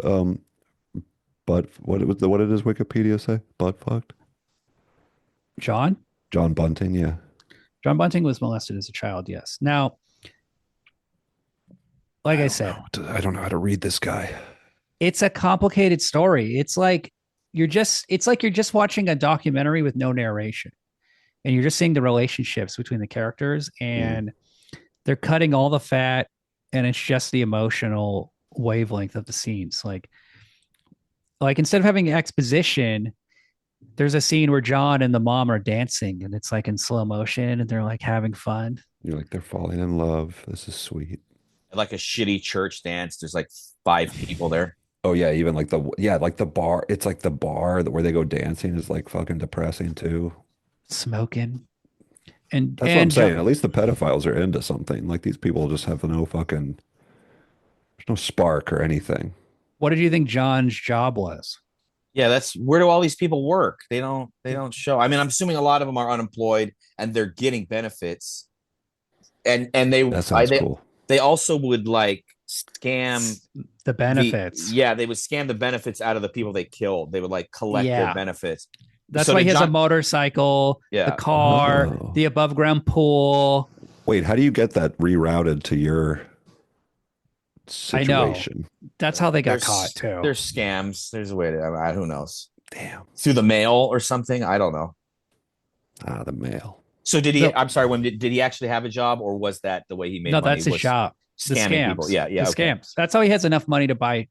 um, but what did his Wikipedia say? Butt fucked. John? John Bunting, yeah. John Bunting was molested as a child, yes. Now, like I said, I don't know how to read this guy. it's a complicated story. It's like you're just watching a documentary with no narration. And you're just seeing the relationships between the characters and they're cutting all the fat and it's just the emotional wavelength of the scenes. Like instead of having exposition, there's a scene where John and the mom are dancing and it's like in slow motion and they're like having fun. You're like, they're falling in love. This is sweet. Like a shitty church dance. There's like 5 people there. Oh yeah, even like like the bar. It's like the bar where they go dancing is like fucking depressing too. Smoking. That's what I'm saying. At least the pedophiles are into something. Like these people just have no fucking, there's no spark or anything. What did you think John's job was? Yeah, that's where do all these people work? They don't show. I mean, I'm assuming a lot of them are unemployed and they're getting benefits. And That sounds cool. They also would like scam the benefits. They would scam the benefits out of the people they killed. They would like collect their benefits. That's why he has a motorcycle, the car, the above ground pool. Wait, how do you get that rerouted to your situation? I know. That's how they got caught too. There's scams. There's a way to, who knows? Damn. Through the mail or something? I don't know. The mail. So did he, I'm sorry, did he actually have a job or was that the way he made money? No, that's his job. The scams. People. Yeah. The scams. That's how he has enough money to buy.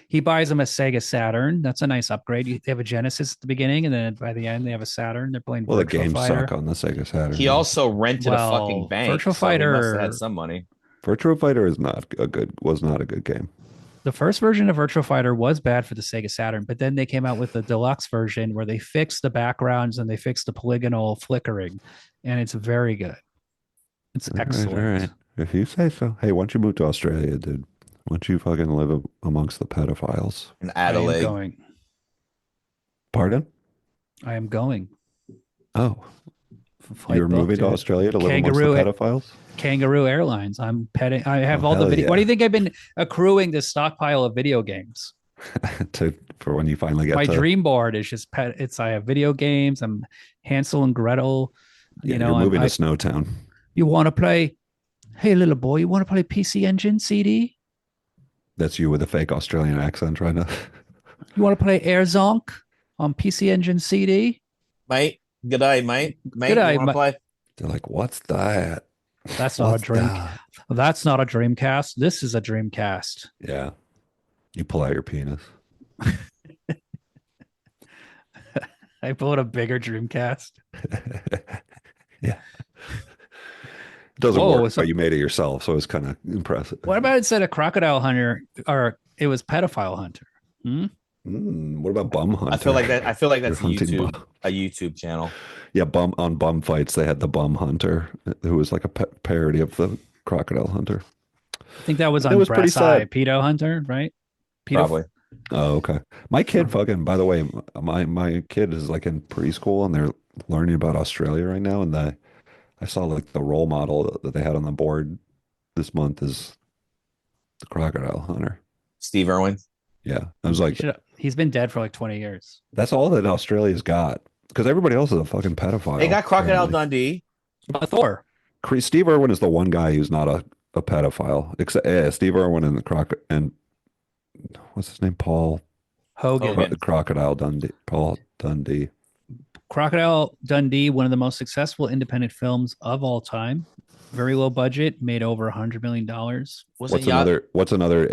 He buys them a Sega Saturn. That's a nice upgrade. They have a Genesis at the beginning, and then by the end, they have a Saturn. They're playing Well, the games Fighter. suck on the Sega Saturn. He also rented a fucking bank. Virtual Fighter he must have had some money. Virtual Fighter was not a good game. The first version of Virtual Fighter was bad for the Sega Saturn, but then they came out with the deluxe version where they fixed the backgrounds and they fixed the polygonal flickering, and it's very good. It's excellent. All right. If you say so. Hey, why don't you move to Australia, dude? Why don't you fucking live amongst the pedophiles? In Adelaide. I am going. Pardon? I am going. Oh, You were moving to Australia to live amongst the pedophiles? Kangaroo Airlines. I'm petting. I have all the video. Yeah. What do you think I've been accruing this stockpile of video games? For when you finally get my dream board is just pet. I have video games. I'm Hansel and Gretel. Yeah, you're moving to Snowtown. You want to play? Hey, little boy, you want to play PC Engine CD? That's you with a fake Australian accent trying to. You want to play Air Zonk on PC Engine CD? Mate, good day, mate. Mate, good day, you want to play? They're like, what's that? That's not a dream. That's not a Dreamcast. This is a Dreamcast. Yeah. You pull out your penis. I pull out a bigger Dreamcast. Yeah. It doesn't work, but you made it yourself, so it's kind of impressive. What about instead of Crocodile Hunter, or it was Pedophile Hunter? What about Bum Hunter? I feel like that's a YouTube channel. Yeah, on Bum Fights, they had the Bum Hunter, who was like a parody of the Crocodile Hunter. I think that was on Brass Eye, Pedo Hunter, right? Probably. Oh, okay. My kid fucking, by the way, my kid is like in preschool and they're learning about Australia right now. And I saw like the role model that they had on the board this month is the Crocodile Hunter. Steve Irwin. Yeah. I was like, he's been dead for like 20 years. That's all that Australia's got. Because everybody else is a fucking pedophile. They got Crocodile Dundee. Thor. Steve Irwin is the one guy who's not a pedophile. Except Steve Irwin and what's his name? Paul Hogan. Crocodile Dundee. Paul Dundee. Crocodile Dundee, one of the most successful independent films of all time. Very low budget, made over $100 million. What's another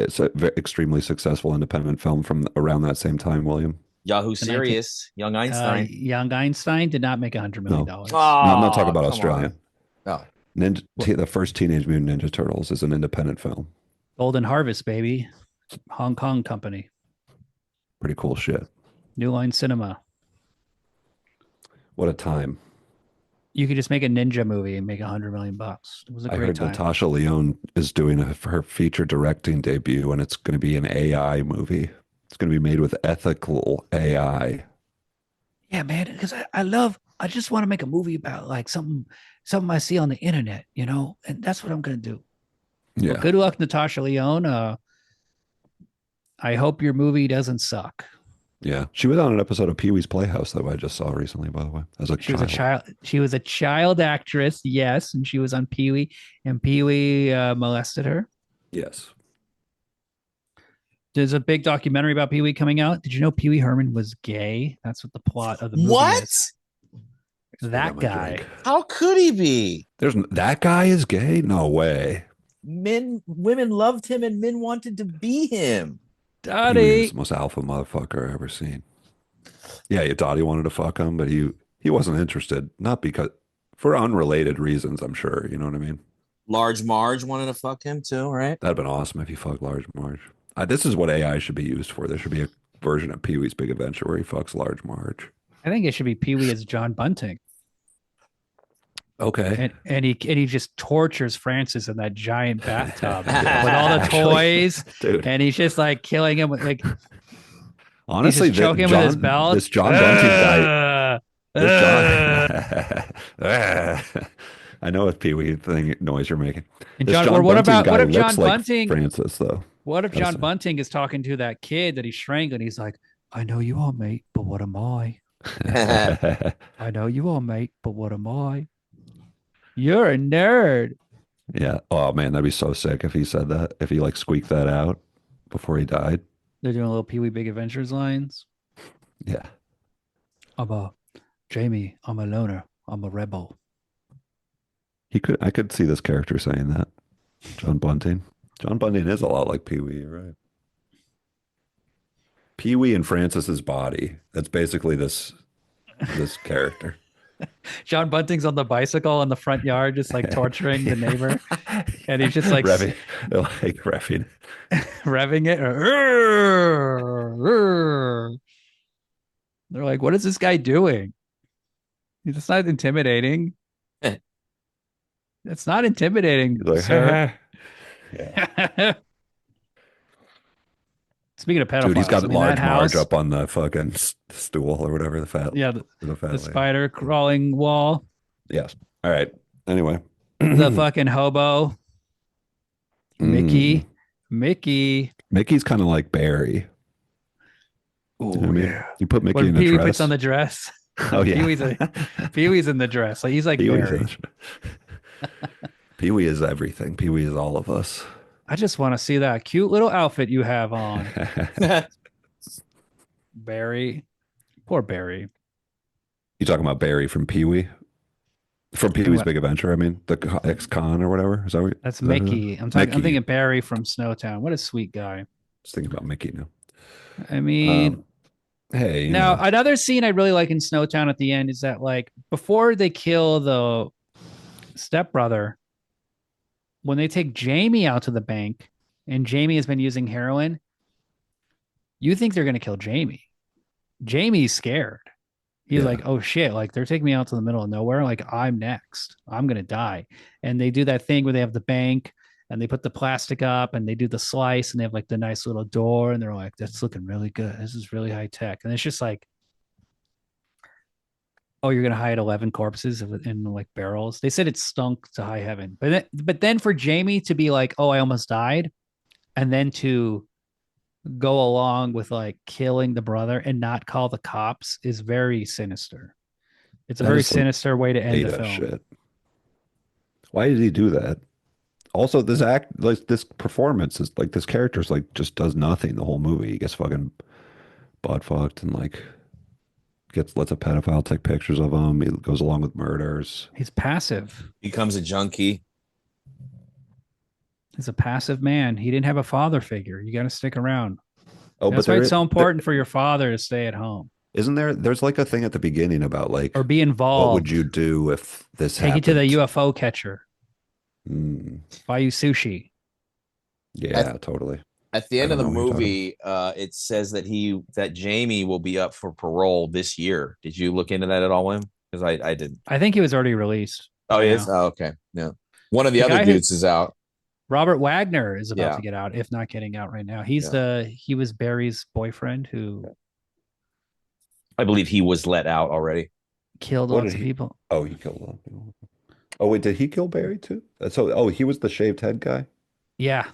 extremely successful independent film from around that same time, William? Yahoo Serious, Young Einstein. Young Einstein did not make $100 million. No. I'm not talking about Australia. No. The first Teenage Mutant Ninja Turtles is an independent film. Golden Harvest, baby. Hong Kong company. Pretty cool shit. New Line Cinema. What a time. You could just make a ninja movie and make $100 million. It was a great time. Natasha Lyonne is doing her feature directing debut, and it's going to be an AI movie. It's going to be made with ethical AI. Yeah, man, because I just want to make a movie about like something I see on the internet, and that's what I'm going to do. Yeah. Well, good luck, Natasha Lyonne. I hope your movie doesn't suck. Yeah, she was on an episode of Pee-wee's Playhouse that I just saw recently. By the way, She was a child actress, yes, and she was on Pee-wee, and Pee-wee molested her. Yes. There's a big documentary about Pee-wee coming out. Did you know Pee-wee Herman was gay? That's what the plot of the movie is. That guy. How could he be? That guy is gay? No way. Women loved him, and men wanted to be him. Dottie. He was the most alpha motherfucker I've ever seen. Yeah, Dottie wanted to fuck him, but he wasn't interested. Not because, for unrelated reasons, I'm sure. You know what I mean? Large Marge wanted to fuck him too, right? That'd been awesome if he fucked Large Marge. This is what AI should be used for. There should be a version of Pee-wee's Big Adventure where he fucks Large Marge. I think it should be Pee-wee as John Bunting. Okay. And he just tortures Francis in that giant bathtub with all the toys. Dude. And he's just like killing him with like honestly choking him with his belt. This John Bunting guy. I know it's Pee-wee thing noise you're making. And what if John Bunting Francis though? What if John Bunting is talking to that kid that he's strangling? He's like, I know you are, mate, but what am I? I know you are, mate, but what am I? You're a nerd. Yeah. Oh man, that'd be so sick if he said that. If he like squeaked that out before he died. They're doing a little Pee-wee Big Adventures lines. Yeah. Jamie, I'm a loner. I'm a rebel. I could see this character saying that. John Bunting. John Bunting is a lot like Pee-wee, you're right. Pee-wee and Francis's body. That's basically this character. John Bunting's on the bicycle in the front yard, just like torturing the neighbor, and he's just like revving it. They're like, "What is this guy doing? It's not intimidating. It's not intimidating, like, sir." Yeah. Speaking of pedophiles, dude, he's got Large Marge house, up on the fucking stool or whatever, the spider crawling wall. Yes. All right. Anyway. The fucking hobo, Mm. Mickey. Mickey's kind of like Barry. You know what Oh I mean? yeah. You put Mickey When in a Pee Wee puts on dress. the dress, Oh yeah. Pee Wee's in the dress. Like he's like Pee Wee's Barry. Pee Wee is everything. Pee Wee is all of us. I just want to see that cute little outfit you have on, Barry. Poor Barry. You talking about Barry from Pee Wee? From Pee Wee's Big Adventure, I mean, the ex-con or whatever. That's is that who? Mickey. I'm Mickey. thinking Barry from Snowtown. What a sweet guy. Just thinking about Mickey now. I mean, Hey, now another scene I really like in Snowtown at the end is that like before they kill the stepbrother, when they take Jamie out to the bank and Jamie has been using heroin, you think they're gonna kill Jamie. Jamie's scared. He's like, oh shit, like they're taking me out to the middle of nowhere. Like I'm next. I'm gonna die. And they do that thing where they have the bank and they put the plastic up and they do the slice and they have like the nice little door and they're like, that's looking really good. This is really high tech. And it's just like, oh, you're gonna hide 11 corpses in like barrels. They said it stunk to high heaven. But then for Jamie to be like, oh, I almost died, and then to go along with like killing the brother and not call the cops is very sinister. It's a very sinister way to end the film. Shit. Why did he do that? Also, this performance is like this character's like just does nothing the whole movie. He gets fucking butt fucked and like lets a pedophile take pictures of him. He goes along with murders. He's passive. Becomes a junkie. He's a passive man. He didn't have a father figure. You got to stick around. Oh, that's why it's so important for your father to stay at home. Isn't there? There's like a thing at the beginning about like or be involved. What would you do if this Take happened? you to the UFO catcher. Buy you sushi. Yeah, totally. At the end of the movie, it says that Jamie will be up for parole this year. Did you look into that at all, Wim? Because I didn't. I think he was already released. Oh, he is? Oh, okay. Yeah. One of the other dudes is out. Robert Wagner is about to get out, if not getting out right now. He was Barry's boyfriend who I believe he was let out already. Killed lots of people. Oh, he killed a lot of people. Oh, wait, did he kill Barry too? So, he was the shaved head guy? Yeah.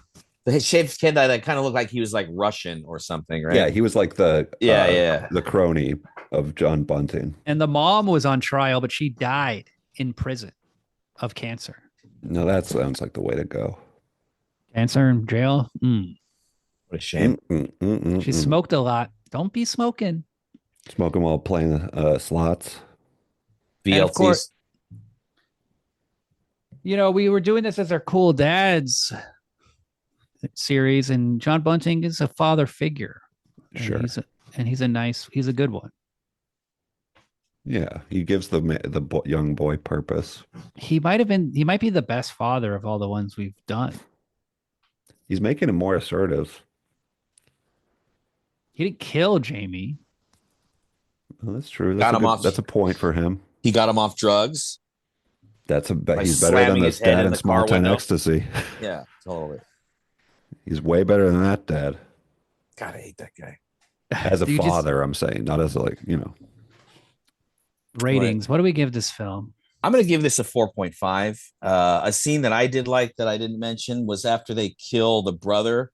The shaved head guy that kind of looked like he was like Russian or something, right? Yeah, he was like the crony of John Bunting. And the mom was on trial, but she died in prison of cancer. No, that sounds like the way to go. Cancer in jail? What a shame. She smoked a lot. Don't be smoking. Smoking while playing slots. VLTs. We were doing this as our cool dads series, and John Bunting is a father figure. Sure. He's a good one. Yeah, he gives the young boy purpose. He might be the best father of all the ones we've done. He's making him more assertive. He didn't kill Jamie. Well, that's true. That's a point for him. He got him off drugs. He's better than this dad in Small Town Ecstasy. Yeah, totally. He's way better than that dad. God, I hate that guy. As a father, I'm saying, not as ratings. Right. What do we give this film? I'm going to give this a 4.5. A scene that I did like that I didn't mention was after they kill the brother.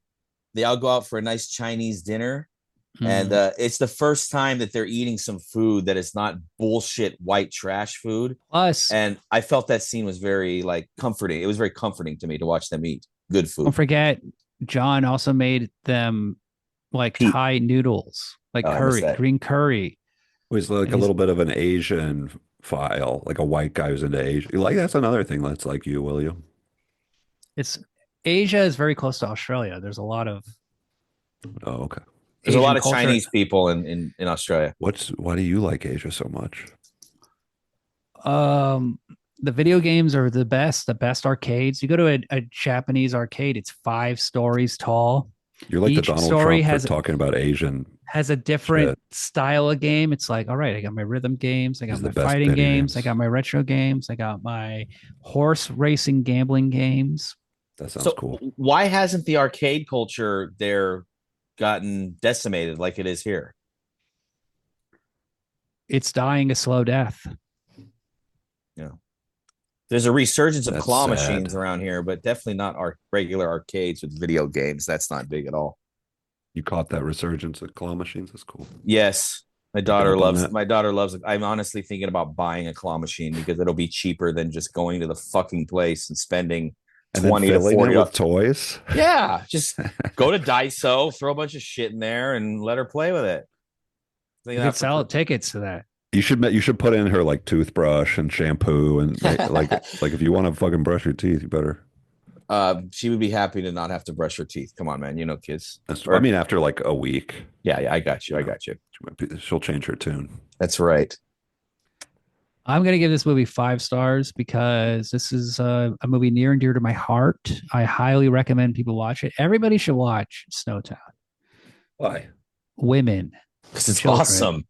They all go out for a nice Chinese dinner. And it's the first time that they're eating some food that is not bullshit white trash food. And I felt that scene was very comforting. It was very comforting to me to watch them eat good food. Don't forget, John also made them Thai noodles, curry, green curry. It was a little bit of an Asian file, like a white guy who's into Asia. That's another thing that's like you, William. Asia is very close to Australia. There's a lot of. Oh, okay. There's a lot of Chinese people in Australia. Why do you like Asia so much? The video games are the best arcades. You go to a Japanese arcade, it's 5 stories tall. You're like each the Donald Trump for talking about Asian. Has a different style of game. It's like, all right, I got my rhythm games, I got my fighting games, I got my retro games, I got my horse racing gambling games. That sounds cool. Why hasn't the arcade culture there gotten decimated like it is here? It's dying a slow death. Yeah. There's a resurgence of That's claw sad. machines around here, but definitely not our regular arcades with video games. That's not big at all. You caught that resurgence of claw machines? That's cool. Yes. My Picking daughter up on loves that. my daughter loves it. I'm honestly thinking about buying a claw machine because it'll be cheaper than just going to the fucking place and spending And then 20 to filling it 40 with toys. Yeah, just go to Daiso, throw a bunch of shit in there and let her play with it. You could sell tickets to that. You should put in her like toothbrush and shampoo and like if you want to fucking brush your teeth, you better. She would be happy to not have to brush her teeth. Come on, man. You know, kids. I mean, after like a week. Yeah, I got you. I got you. She'll change her tune. That's right. I'm going to give this movie 5 stars because this is a movie near and dear to my heart. I highly recommend people watch it. Everybody should watch Snowtown. Why? Women. Because it's children, awesome.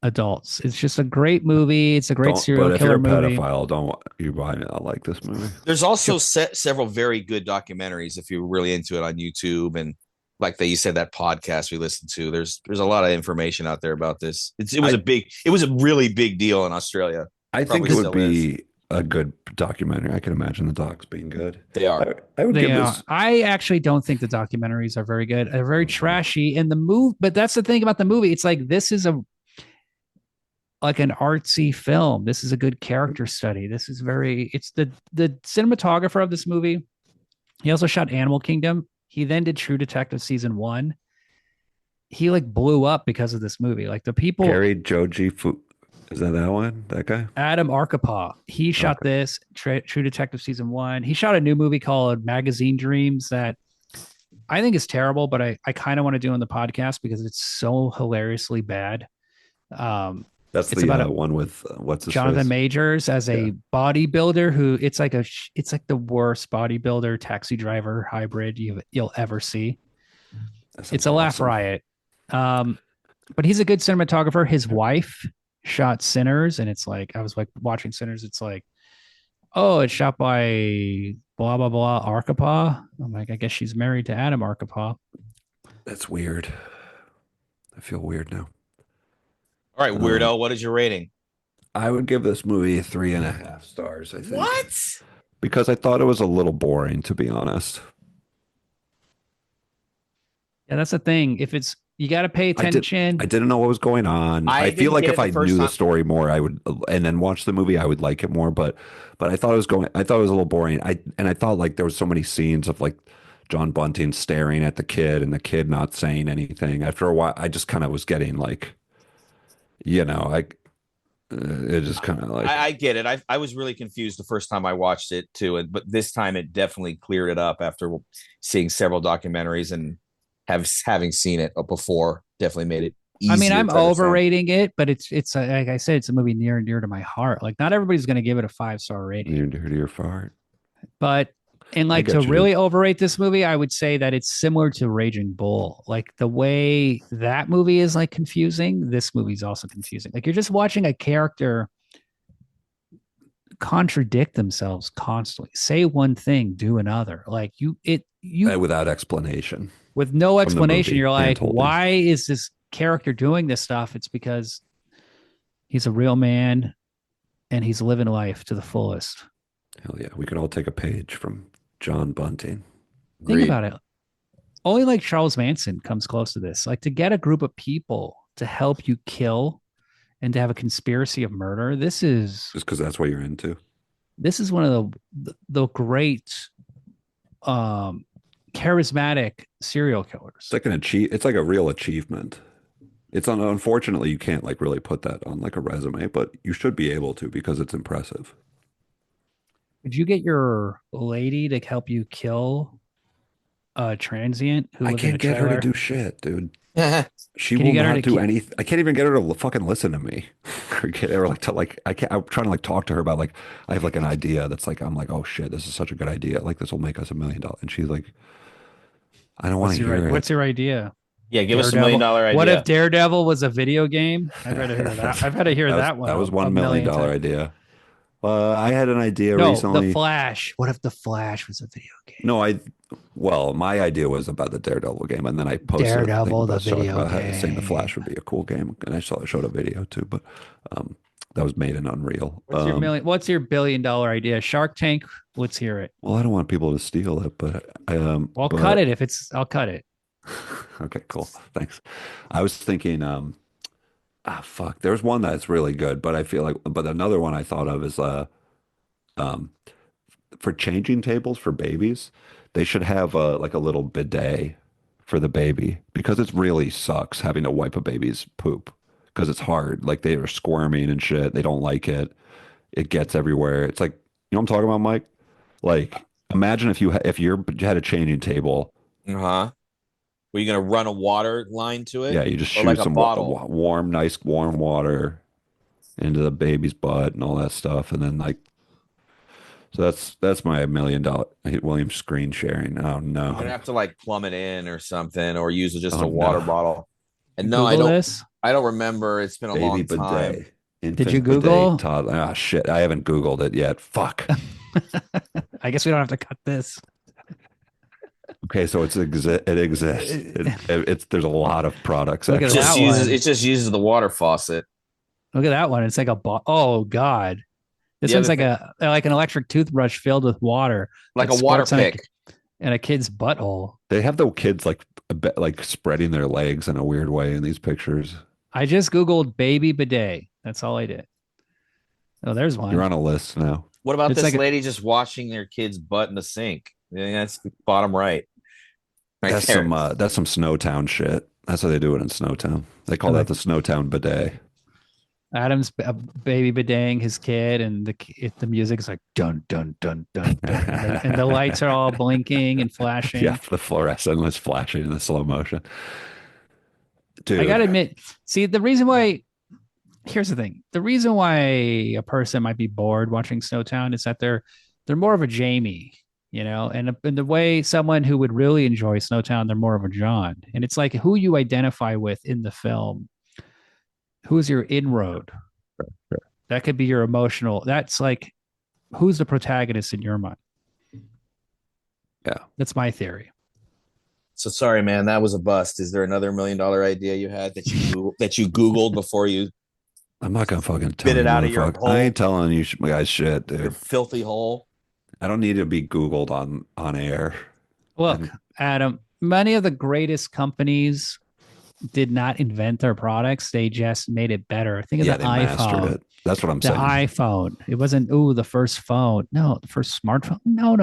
Adults. It's just a great movie. It's a great serial killer movie. But if you're a pedophile, don't you buy me? I like this movie. There's also several very good documentaries if you're really into it on YouTube, and like you said, that podcast we listened to. There's a lot of information out there about this. It was a really big deal in Australia. I think it would be a good documentary. I can imagine the docs being good. They are. I would give this. I actually don't think the documentaries are very good. They're very trashy. And the movie, but that's the thing about the movie. It's like this is like an artsy film. This is a good character study. This is it's the cinematographer of this movie. He also shot Animal Kingdom. He then did True Detective season 1. He like blew up because of this movie. Like the people. Gary Joji Fu. Is that one? That guy? Adam Arkapaw. He shot this True Detective season 1. He shot a new movie called Magazine Dreams that I think is terrible, but I kind of want to do on the podcast because it's so hilariously bad. That's the one with what's his Jonathan face? Majors as a bodybuilder who it's like the worst bodybuilder taxi driver hybrid you'll ever see. It's a laugh riot. But he's a good cinematographer. His wife shot Sinners, and it's like I was like watching Sinners. It's like, oh, it's shot by blah blah blah Arkapaw. I'm like, I guess she's married to Adam Arkapaw. That's weird. I feel weird now. All right, weirdo. What is your rating? I would give this movie 3.5 stars. I think. What? Because I thought it was a little boring, to be honest. Yeah, that's the thing. If it's you got to pay attention. I didn't know what was going on. I feel like if I knew the story more, I would, and then watch the movie, I would like it more. But I thought it was a little boring. I thought like there was so many scenes of like John Bunting staring at the kid and the kid not saying anything. After a while, I just kind of was getting like, it just kind of like. I get it. I was really confused the first time I watched it too, but this time it definitely cleared it up after seeing several documentaries and having seen it before. Definitely made it easier. I mean, I'm overrating it, but it's like I said, it's a movie near and dear to my heart. Like not everybody's going to give it a 5-star rating. Near and dear to your heart. But to really overrate this movie, I would say that it's similar to Raging Bull. Like the way that movie is like confusing, this movie's also confusing. Like you're just watching a character contradict themselves constantly. Say one thing, do another. Like without explanation. With no explanation, you're like, why is this character doing this stuff? It's because he's a real man and he's living life to the fullest. Hell yeah. We could all take a page from John Bunting. Think about it. Only like Charles Manson comes close to this. Like to get a group of people to help you kill and to have a conspiracy of murder. This is just because that's what you're into. This is one of the great charismatic serial killers. It's like a real achievement. It's unfortunately you can't like really put that on like a resume, but you should be able to because it's impressive. Could you get your lady to help you kill a transient who I can't get her to do shit, dude. She will not do anything. I can't even get her to fucking listen to me. Or like to like I'm trying to like talk to her about like I have like an idea that's like I'm like, oh shit, this is such a good idea. Like this will make us $1 million. And she's like, I don't want to hear it. What's your idea? Yeah, give us $1 million idea. What if Daredevil was a video game? I've had to hear that. I've had to hear that one. That was $1 million idea. I had an idea recently. The Flash. What if the Flash was a video game? No, my idea was about the Daredevil game, and then I posted Daredevil, the video game, saying the Flash would be a cool game, and I showed a video too. But that was made in Unreal. What's your $1 billion idea? Shark Tank. Let's hear it. Well, I don't want people to steal it, but Cut it I'll cut it. Okay, cool. Thanks. I was thinking, fuck. There's one that's really good, but I feel like, but another one I thought of is, um, for changing tables for babies, they should have like a little bidet for the baby because it really sucks having to wipe a baby's poop because it's hard. Like they are squirming and shit. They don't like it. It gets everywhere. It's like, you know what I'm talking about, Mike? Like, imagine if you had a changing table. Uh-huh. Were you gonna run a water line to it? Yeah, you just Or shoot like a some bottle? warm, nice warm water into the baby's butt and all that stuff, and then like, so that's my $1 million. I hit William screen sharing. Oh You're gonna no. have to like plumb it in or something, or use just Oh a water no. bottle. And no, Google this. I don't remember. It's been a Baby long time. bidet. Did you Infant bidet Google? toddler. Ah, shit. I haven't Googled it yet. Fuck. I guess we don't have to cut this. Okay, so it exists. It's there's a lot of products Look at actually. that one. It just uses the water faucet. Look at that one. It's like oh God. This The one's other like an electric toothbrush filled with water. like a that water squirts on pick. in a kid's butthole. They have the kids like like spreading their legs in a weird way in these pictures. I just Googled baby bidet. That's all I did. Oh, there's one. You're on a list now. What about It's this like lady just washing their kid's butt in the sink? I think that's bottom right. Right That's there. that's some Snowtown shit. That's how they do it in Snowtown. They call that the Snowtown bidet. Adam's baby bideting his kid, and the music is like dun dun dun dun dun, and the lights are all blinking and flashing. Yeah, the fluorescent was flashing in the slow motion. Dude, I gotta admit, see the reason why. Here's the thing: the reason why a person might be bored watching Snowtown is that they're more of a Jamie, and in the way someone who would really enjoy Snowtown, they're more of a John, and it's like who you identify with in the film. Who's your inroad? That could be your emotional. That's like, who's the protagonist in your mind? Yeah. That's my theory. So sorry, man, that was a bust. Is there another $1 million idea you had that you Googled before you I'm not gonna fucking tell spit you, it out of your motherfucker. hole? I ain't telling you guys shit, Your dude. filthy hole? I don't need to be Googled on air. Look, Adam, many of the greatest companies did not invent their products. They just made it better. Think of Yeah, the they mastered iPhone. it. That's what I'm The saying. iPhone. It wasn't, the first phone. No, the first smartphone. No.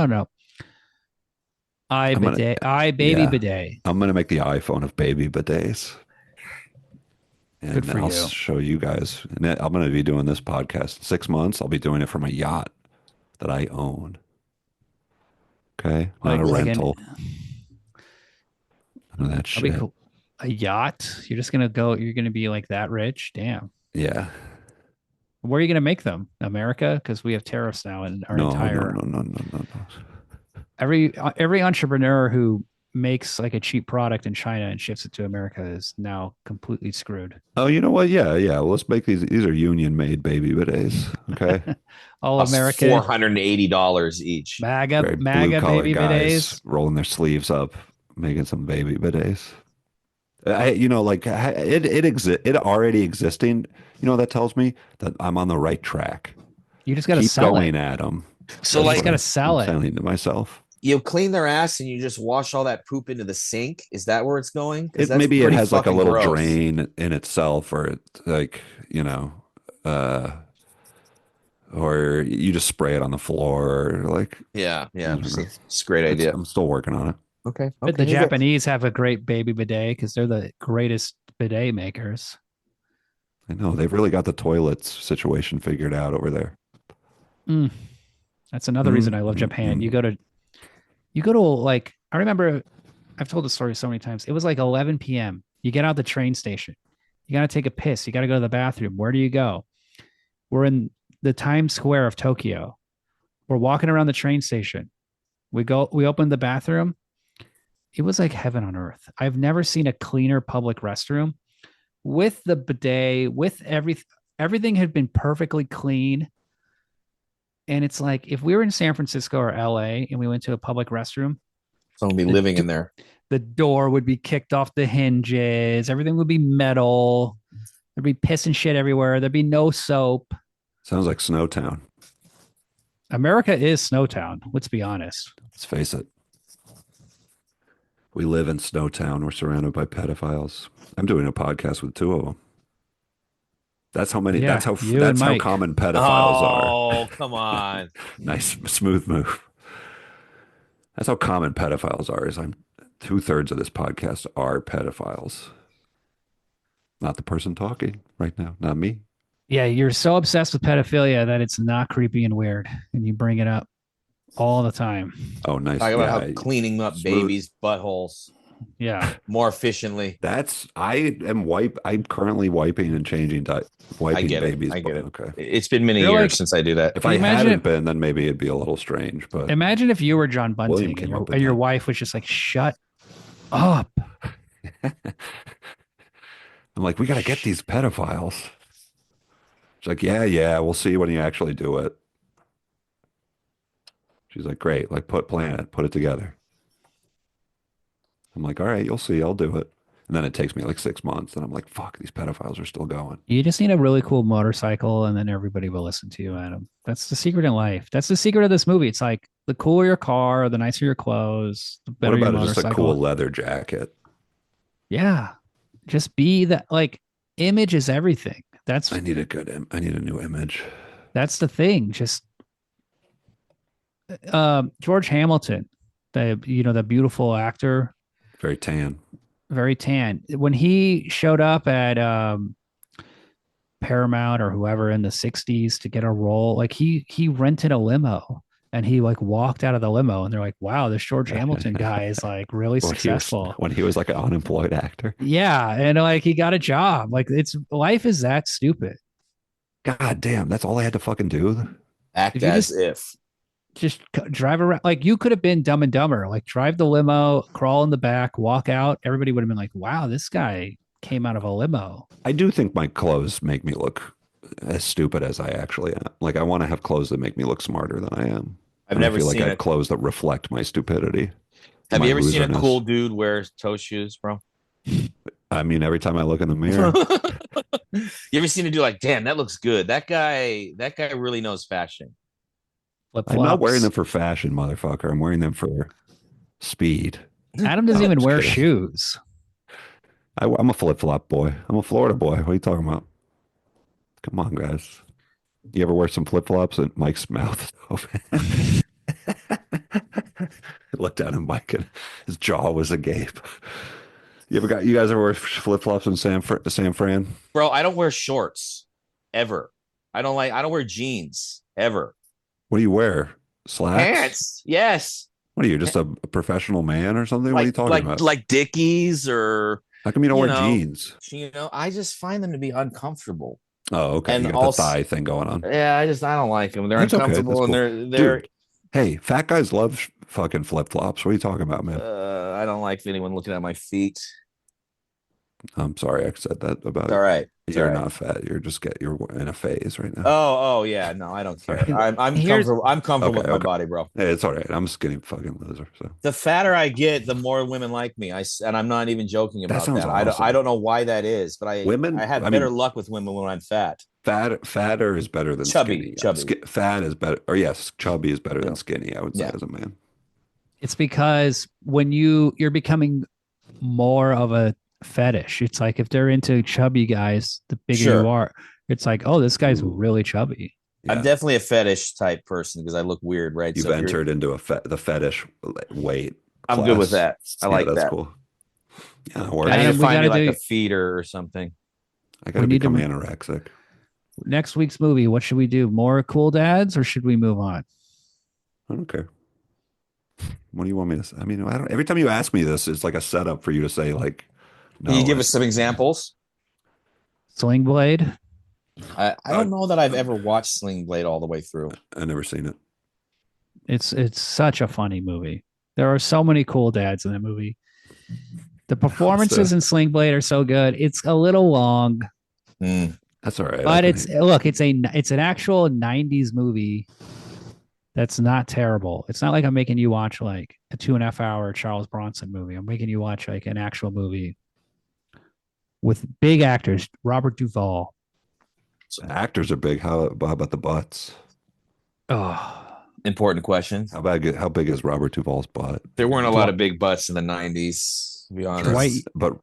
Baby bidet. I'm gonna make the iPhone of baby bidets. And Good for I'll you. show you guys. And I'm going to be doing this podcast in 6 months. I'll be doing it from a yacht that I own. Okay, not a rental. None of that shit. That'd be cool. A yacht? You're just gonna go. You're gonna be like that rich? Damn. Yeah. Where are you gonna make them? America? Because we have tariffs now, and our entire no. every entrepreneur who makes like a cheap product in China and ships it to America is now completely screwed. Oh, you know what? Yeah. Well, let's make these. These are union made baby bidets. Okay. All American $480 each. MAGA baby guys bidets rolling their sleeves up, making some baby bidets. It already existing. That tells me that I'm on the right track. You just got to Keep sell going, it. Adam. So like, got to sell it. Telling to myself. You clean their ass and you just wash all that poop into the sink. Is that where it's going? Maybe it has like a little drain in itself, or or you just spray it on the floor. Like, yeah, it's a great idea. I'm still working on it. Okay. But the Japanese have a great baby bidet because they're the greatest bidet makers. I know they've really got the toilets situation figured out over there. That's another reason I love Japan. You go to like, I remember I've told the story so many times. It was like 11 p.m. You get out the train station. You got to take a piss. You got to go to the bathroom. Where do you go? We're in the Times Square of Tokyo. We're walking around the train station. We open the bathroom. It was like heaven on earth. I've never seen a cleaner public restroom with the bidet, with everything had been perfectly clean. And it's like, if we were in San Francisco or LA and we went to a public restroom, someone would be living in there. The door would be kicked off the hinges. Everything would be metal. There'd be piss and shit everywhere. There'd be no soap. Sounds like Snowtown. America is Snowtown. Let's be honest. Let's face it. We live in Snowtown. We're surrounded by pedophiles. I'm doing a podcast with two of them. That's how many. Yeah, That's how common pedophiles are. Oh, come on. Nice, smooth move. That's how common pedophiles are. Is I'm 2/3 of this podcast are pedophiles. Not the person talking right now. Not me. Yeah, you're so obsessed with pedophilia that it's not creepy and weird, and you bring it up all the time. Oh, nice. Talk about how cleaning up babies' buttholes. Yeah, more efficiently. I'm currently wiping and changing wiping babies. I get it. Okay. It's been many years since I do that. If I hadn't been, then maybe it'd be a little strange. But imagine if you were John Bunting and your wife was just like, "Shut up." I'm like, we got to get these pedophiles. She's like, yeah, we'll see when you actually do it. She's like, great, like put it together. I'm like, all right, you'll see, I'll do it. And then it takes me like 6 months, and I'm like, fuck, these pedophiles are still going. You just need a really cool motorcycle, and then everybody will listen to you, Adam. That's the secret in life. That's the secret of this movie. It's like the cooler your car, the nicer your clothes, the better your motorcycle. Just a cool leather jacket? Yeah, just be that. Like, image is everything. I need a new image. That's the thing. Just George Hamilton, the beautiful actor, very tan. When he showed up at Paramount or whoever in the 60s to get a role, like he rented a limo and he like walked out of the limo, and they're like, wow, this George Hamilton guy is like really successful. When he was like an unemployed actor. Yeah, and like he got a job. Like life is that stupid. God damn, that's all I had to fucking do. Act as if. Just drive around. Like you could have been Dumb and Dumber. Like drive the limo, crawl in the back, walk out. Everybody would have been like, wow, this guy came out of a limo. I do think my clothes make me look as stupid as I actually am. Like I want to have clothes that make me look smarter than I am. I've never feel seen like I have clothes that reflect my stupidity. Have you ever seen a cool dude wear toe shoes, bro? I mean, every time I look in the mirror. You ever seen a dude like, damn, that looks good. That guy really knows fashion. I'm not wearing them for fashion, motherfucker. I'm wearing them for speed. Adam doesn't even wear shoes. I'm a flip-flop boy. I'm a Florida boy. What are you talking about? Come on, guys. You ever wear some flip-flops and Mike's mouth is open? I looked down at Mike and his jaw was agape. You guys ever wear flip-flops in San Fran? Bro, I don't wear shorts ever. I don't wear jeans ever. What do you wear? Slacks? Pants. Yes. What are you, just a professional man or something? What are you talking about? Like Dickies or... How come you don't wear jeans? I just find them to be uncomfortable. Oh, okay. And you got the thigh thing going on. Yeah, I don't like them. They're uncomfortable and cool. they're... Dude, hey, fat guys love fucking flip-flops. What are you talking about, man? I don't like anyone looking at my feet. I'm sorry I said that about all right. You're not fat. You're in a phase right now. Oh yeah. No, I don't care. I'm comfortable with my body, bro. Hey, it's all right. I'm a skinny fucking loser. So the fatter I get, the more women like me. And I'm not even joking about that. Awesome. I don't know why that is, but I have better luck with women when I'm fat. Fatter is better than chubby. Chubby. Fat is better. Or yes, chubby is better than skinny, I would say, as a man. It's because when you're becoming more of a fetish, it's like if they're into chubby guys, the bigger you are, it's like, oh, this guy's really chubby. Yeah. I'm definitely a fetish type person because I look weird, right? You've entered into the fetish weight. I'm good with that. I like that's that. Cool. Yeah, I need to find me like a feeder or something. I gotta become anorexic. Next week's movie, what should we do? More cool dads, or should we move on? I don't care. What do you want me to say? I mean, every time you ask me this, it's like a setup for you to say, like, no. Can you give us some examples? Sling Blade. I don't know that I've ever watched Sling Blade all the way through. I've never seen it. It's such a funny movie. There are so many cool dads in that movie. The performances in Sling Blade are so good. It's a little long. That's all right. But it's an actual 90s movie that's not terrible. It's not like I'm making you watch like a 2.5 hour Charles Bronson movie. I'm making you watch like an actual movie with big actors. Robert Duvall. The actors are big. How about the butts? Oh, Important question. How big is Robert Duvall's butt? There weren't a lot of big butts in the 90s, to be honest. But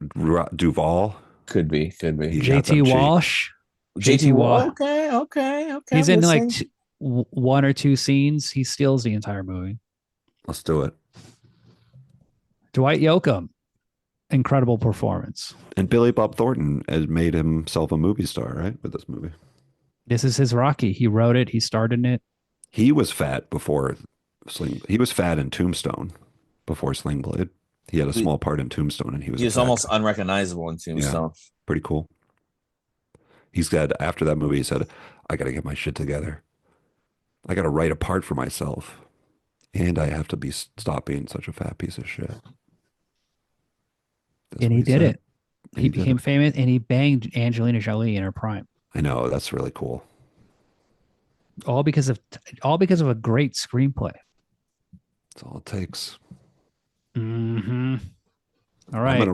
Duvall Could be. JT Walsh. JT Walsh. Okay. He's in like one or two scenes. He steals the entire movie. Let's do it. Dwight Yoakam. Incredible performance. And Billy Bob Thornton has made himself a movie star, right? With this movie. This is his Rocky. He wrote it. He starred in it. He was fat before He was fat in Tombstone before Sling Blade. He had a small part in Tombstone, and he was almost unrecognizable in Tombstone. Yeah, pretty cool. He said after that movie, he said, "I got to get my shit together. I got to write a part for myself, and I have to stop being such a fat piece of shit." And he did it. He became famous, and he banged Angelina Jolie in her prime. I know, that's really cool. All because of a great screenplay. That's all it takes. Mm-hmm. All right. I'm gonna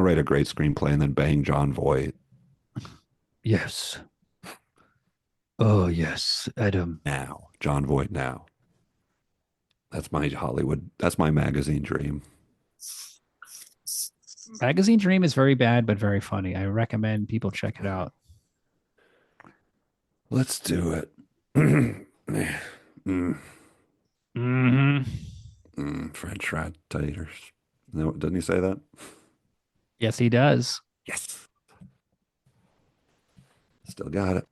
write a great screenplay and then bang John Voight. Yes. Oh yes, Adam. Now, John Voight. Now. That's my Hollywood. That's my magazine dream. Magazine Dream is very bad, but very funny. I recommend people check it out. Let's do it. Mm. French rat taters. No, doesn't he say that? Yes, he does. Yes. Still got it.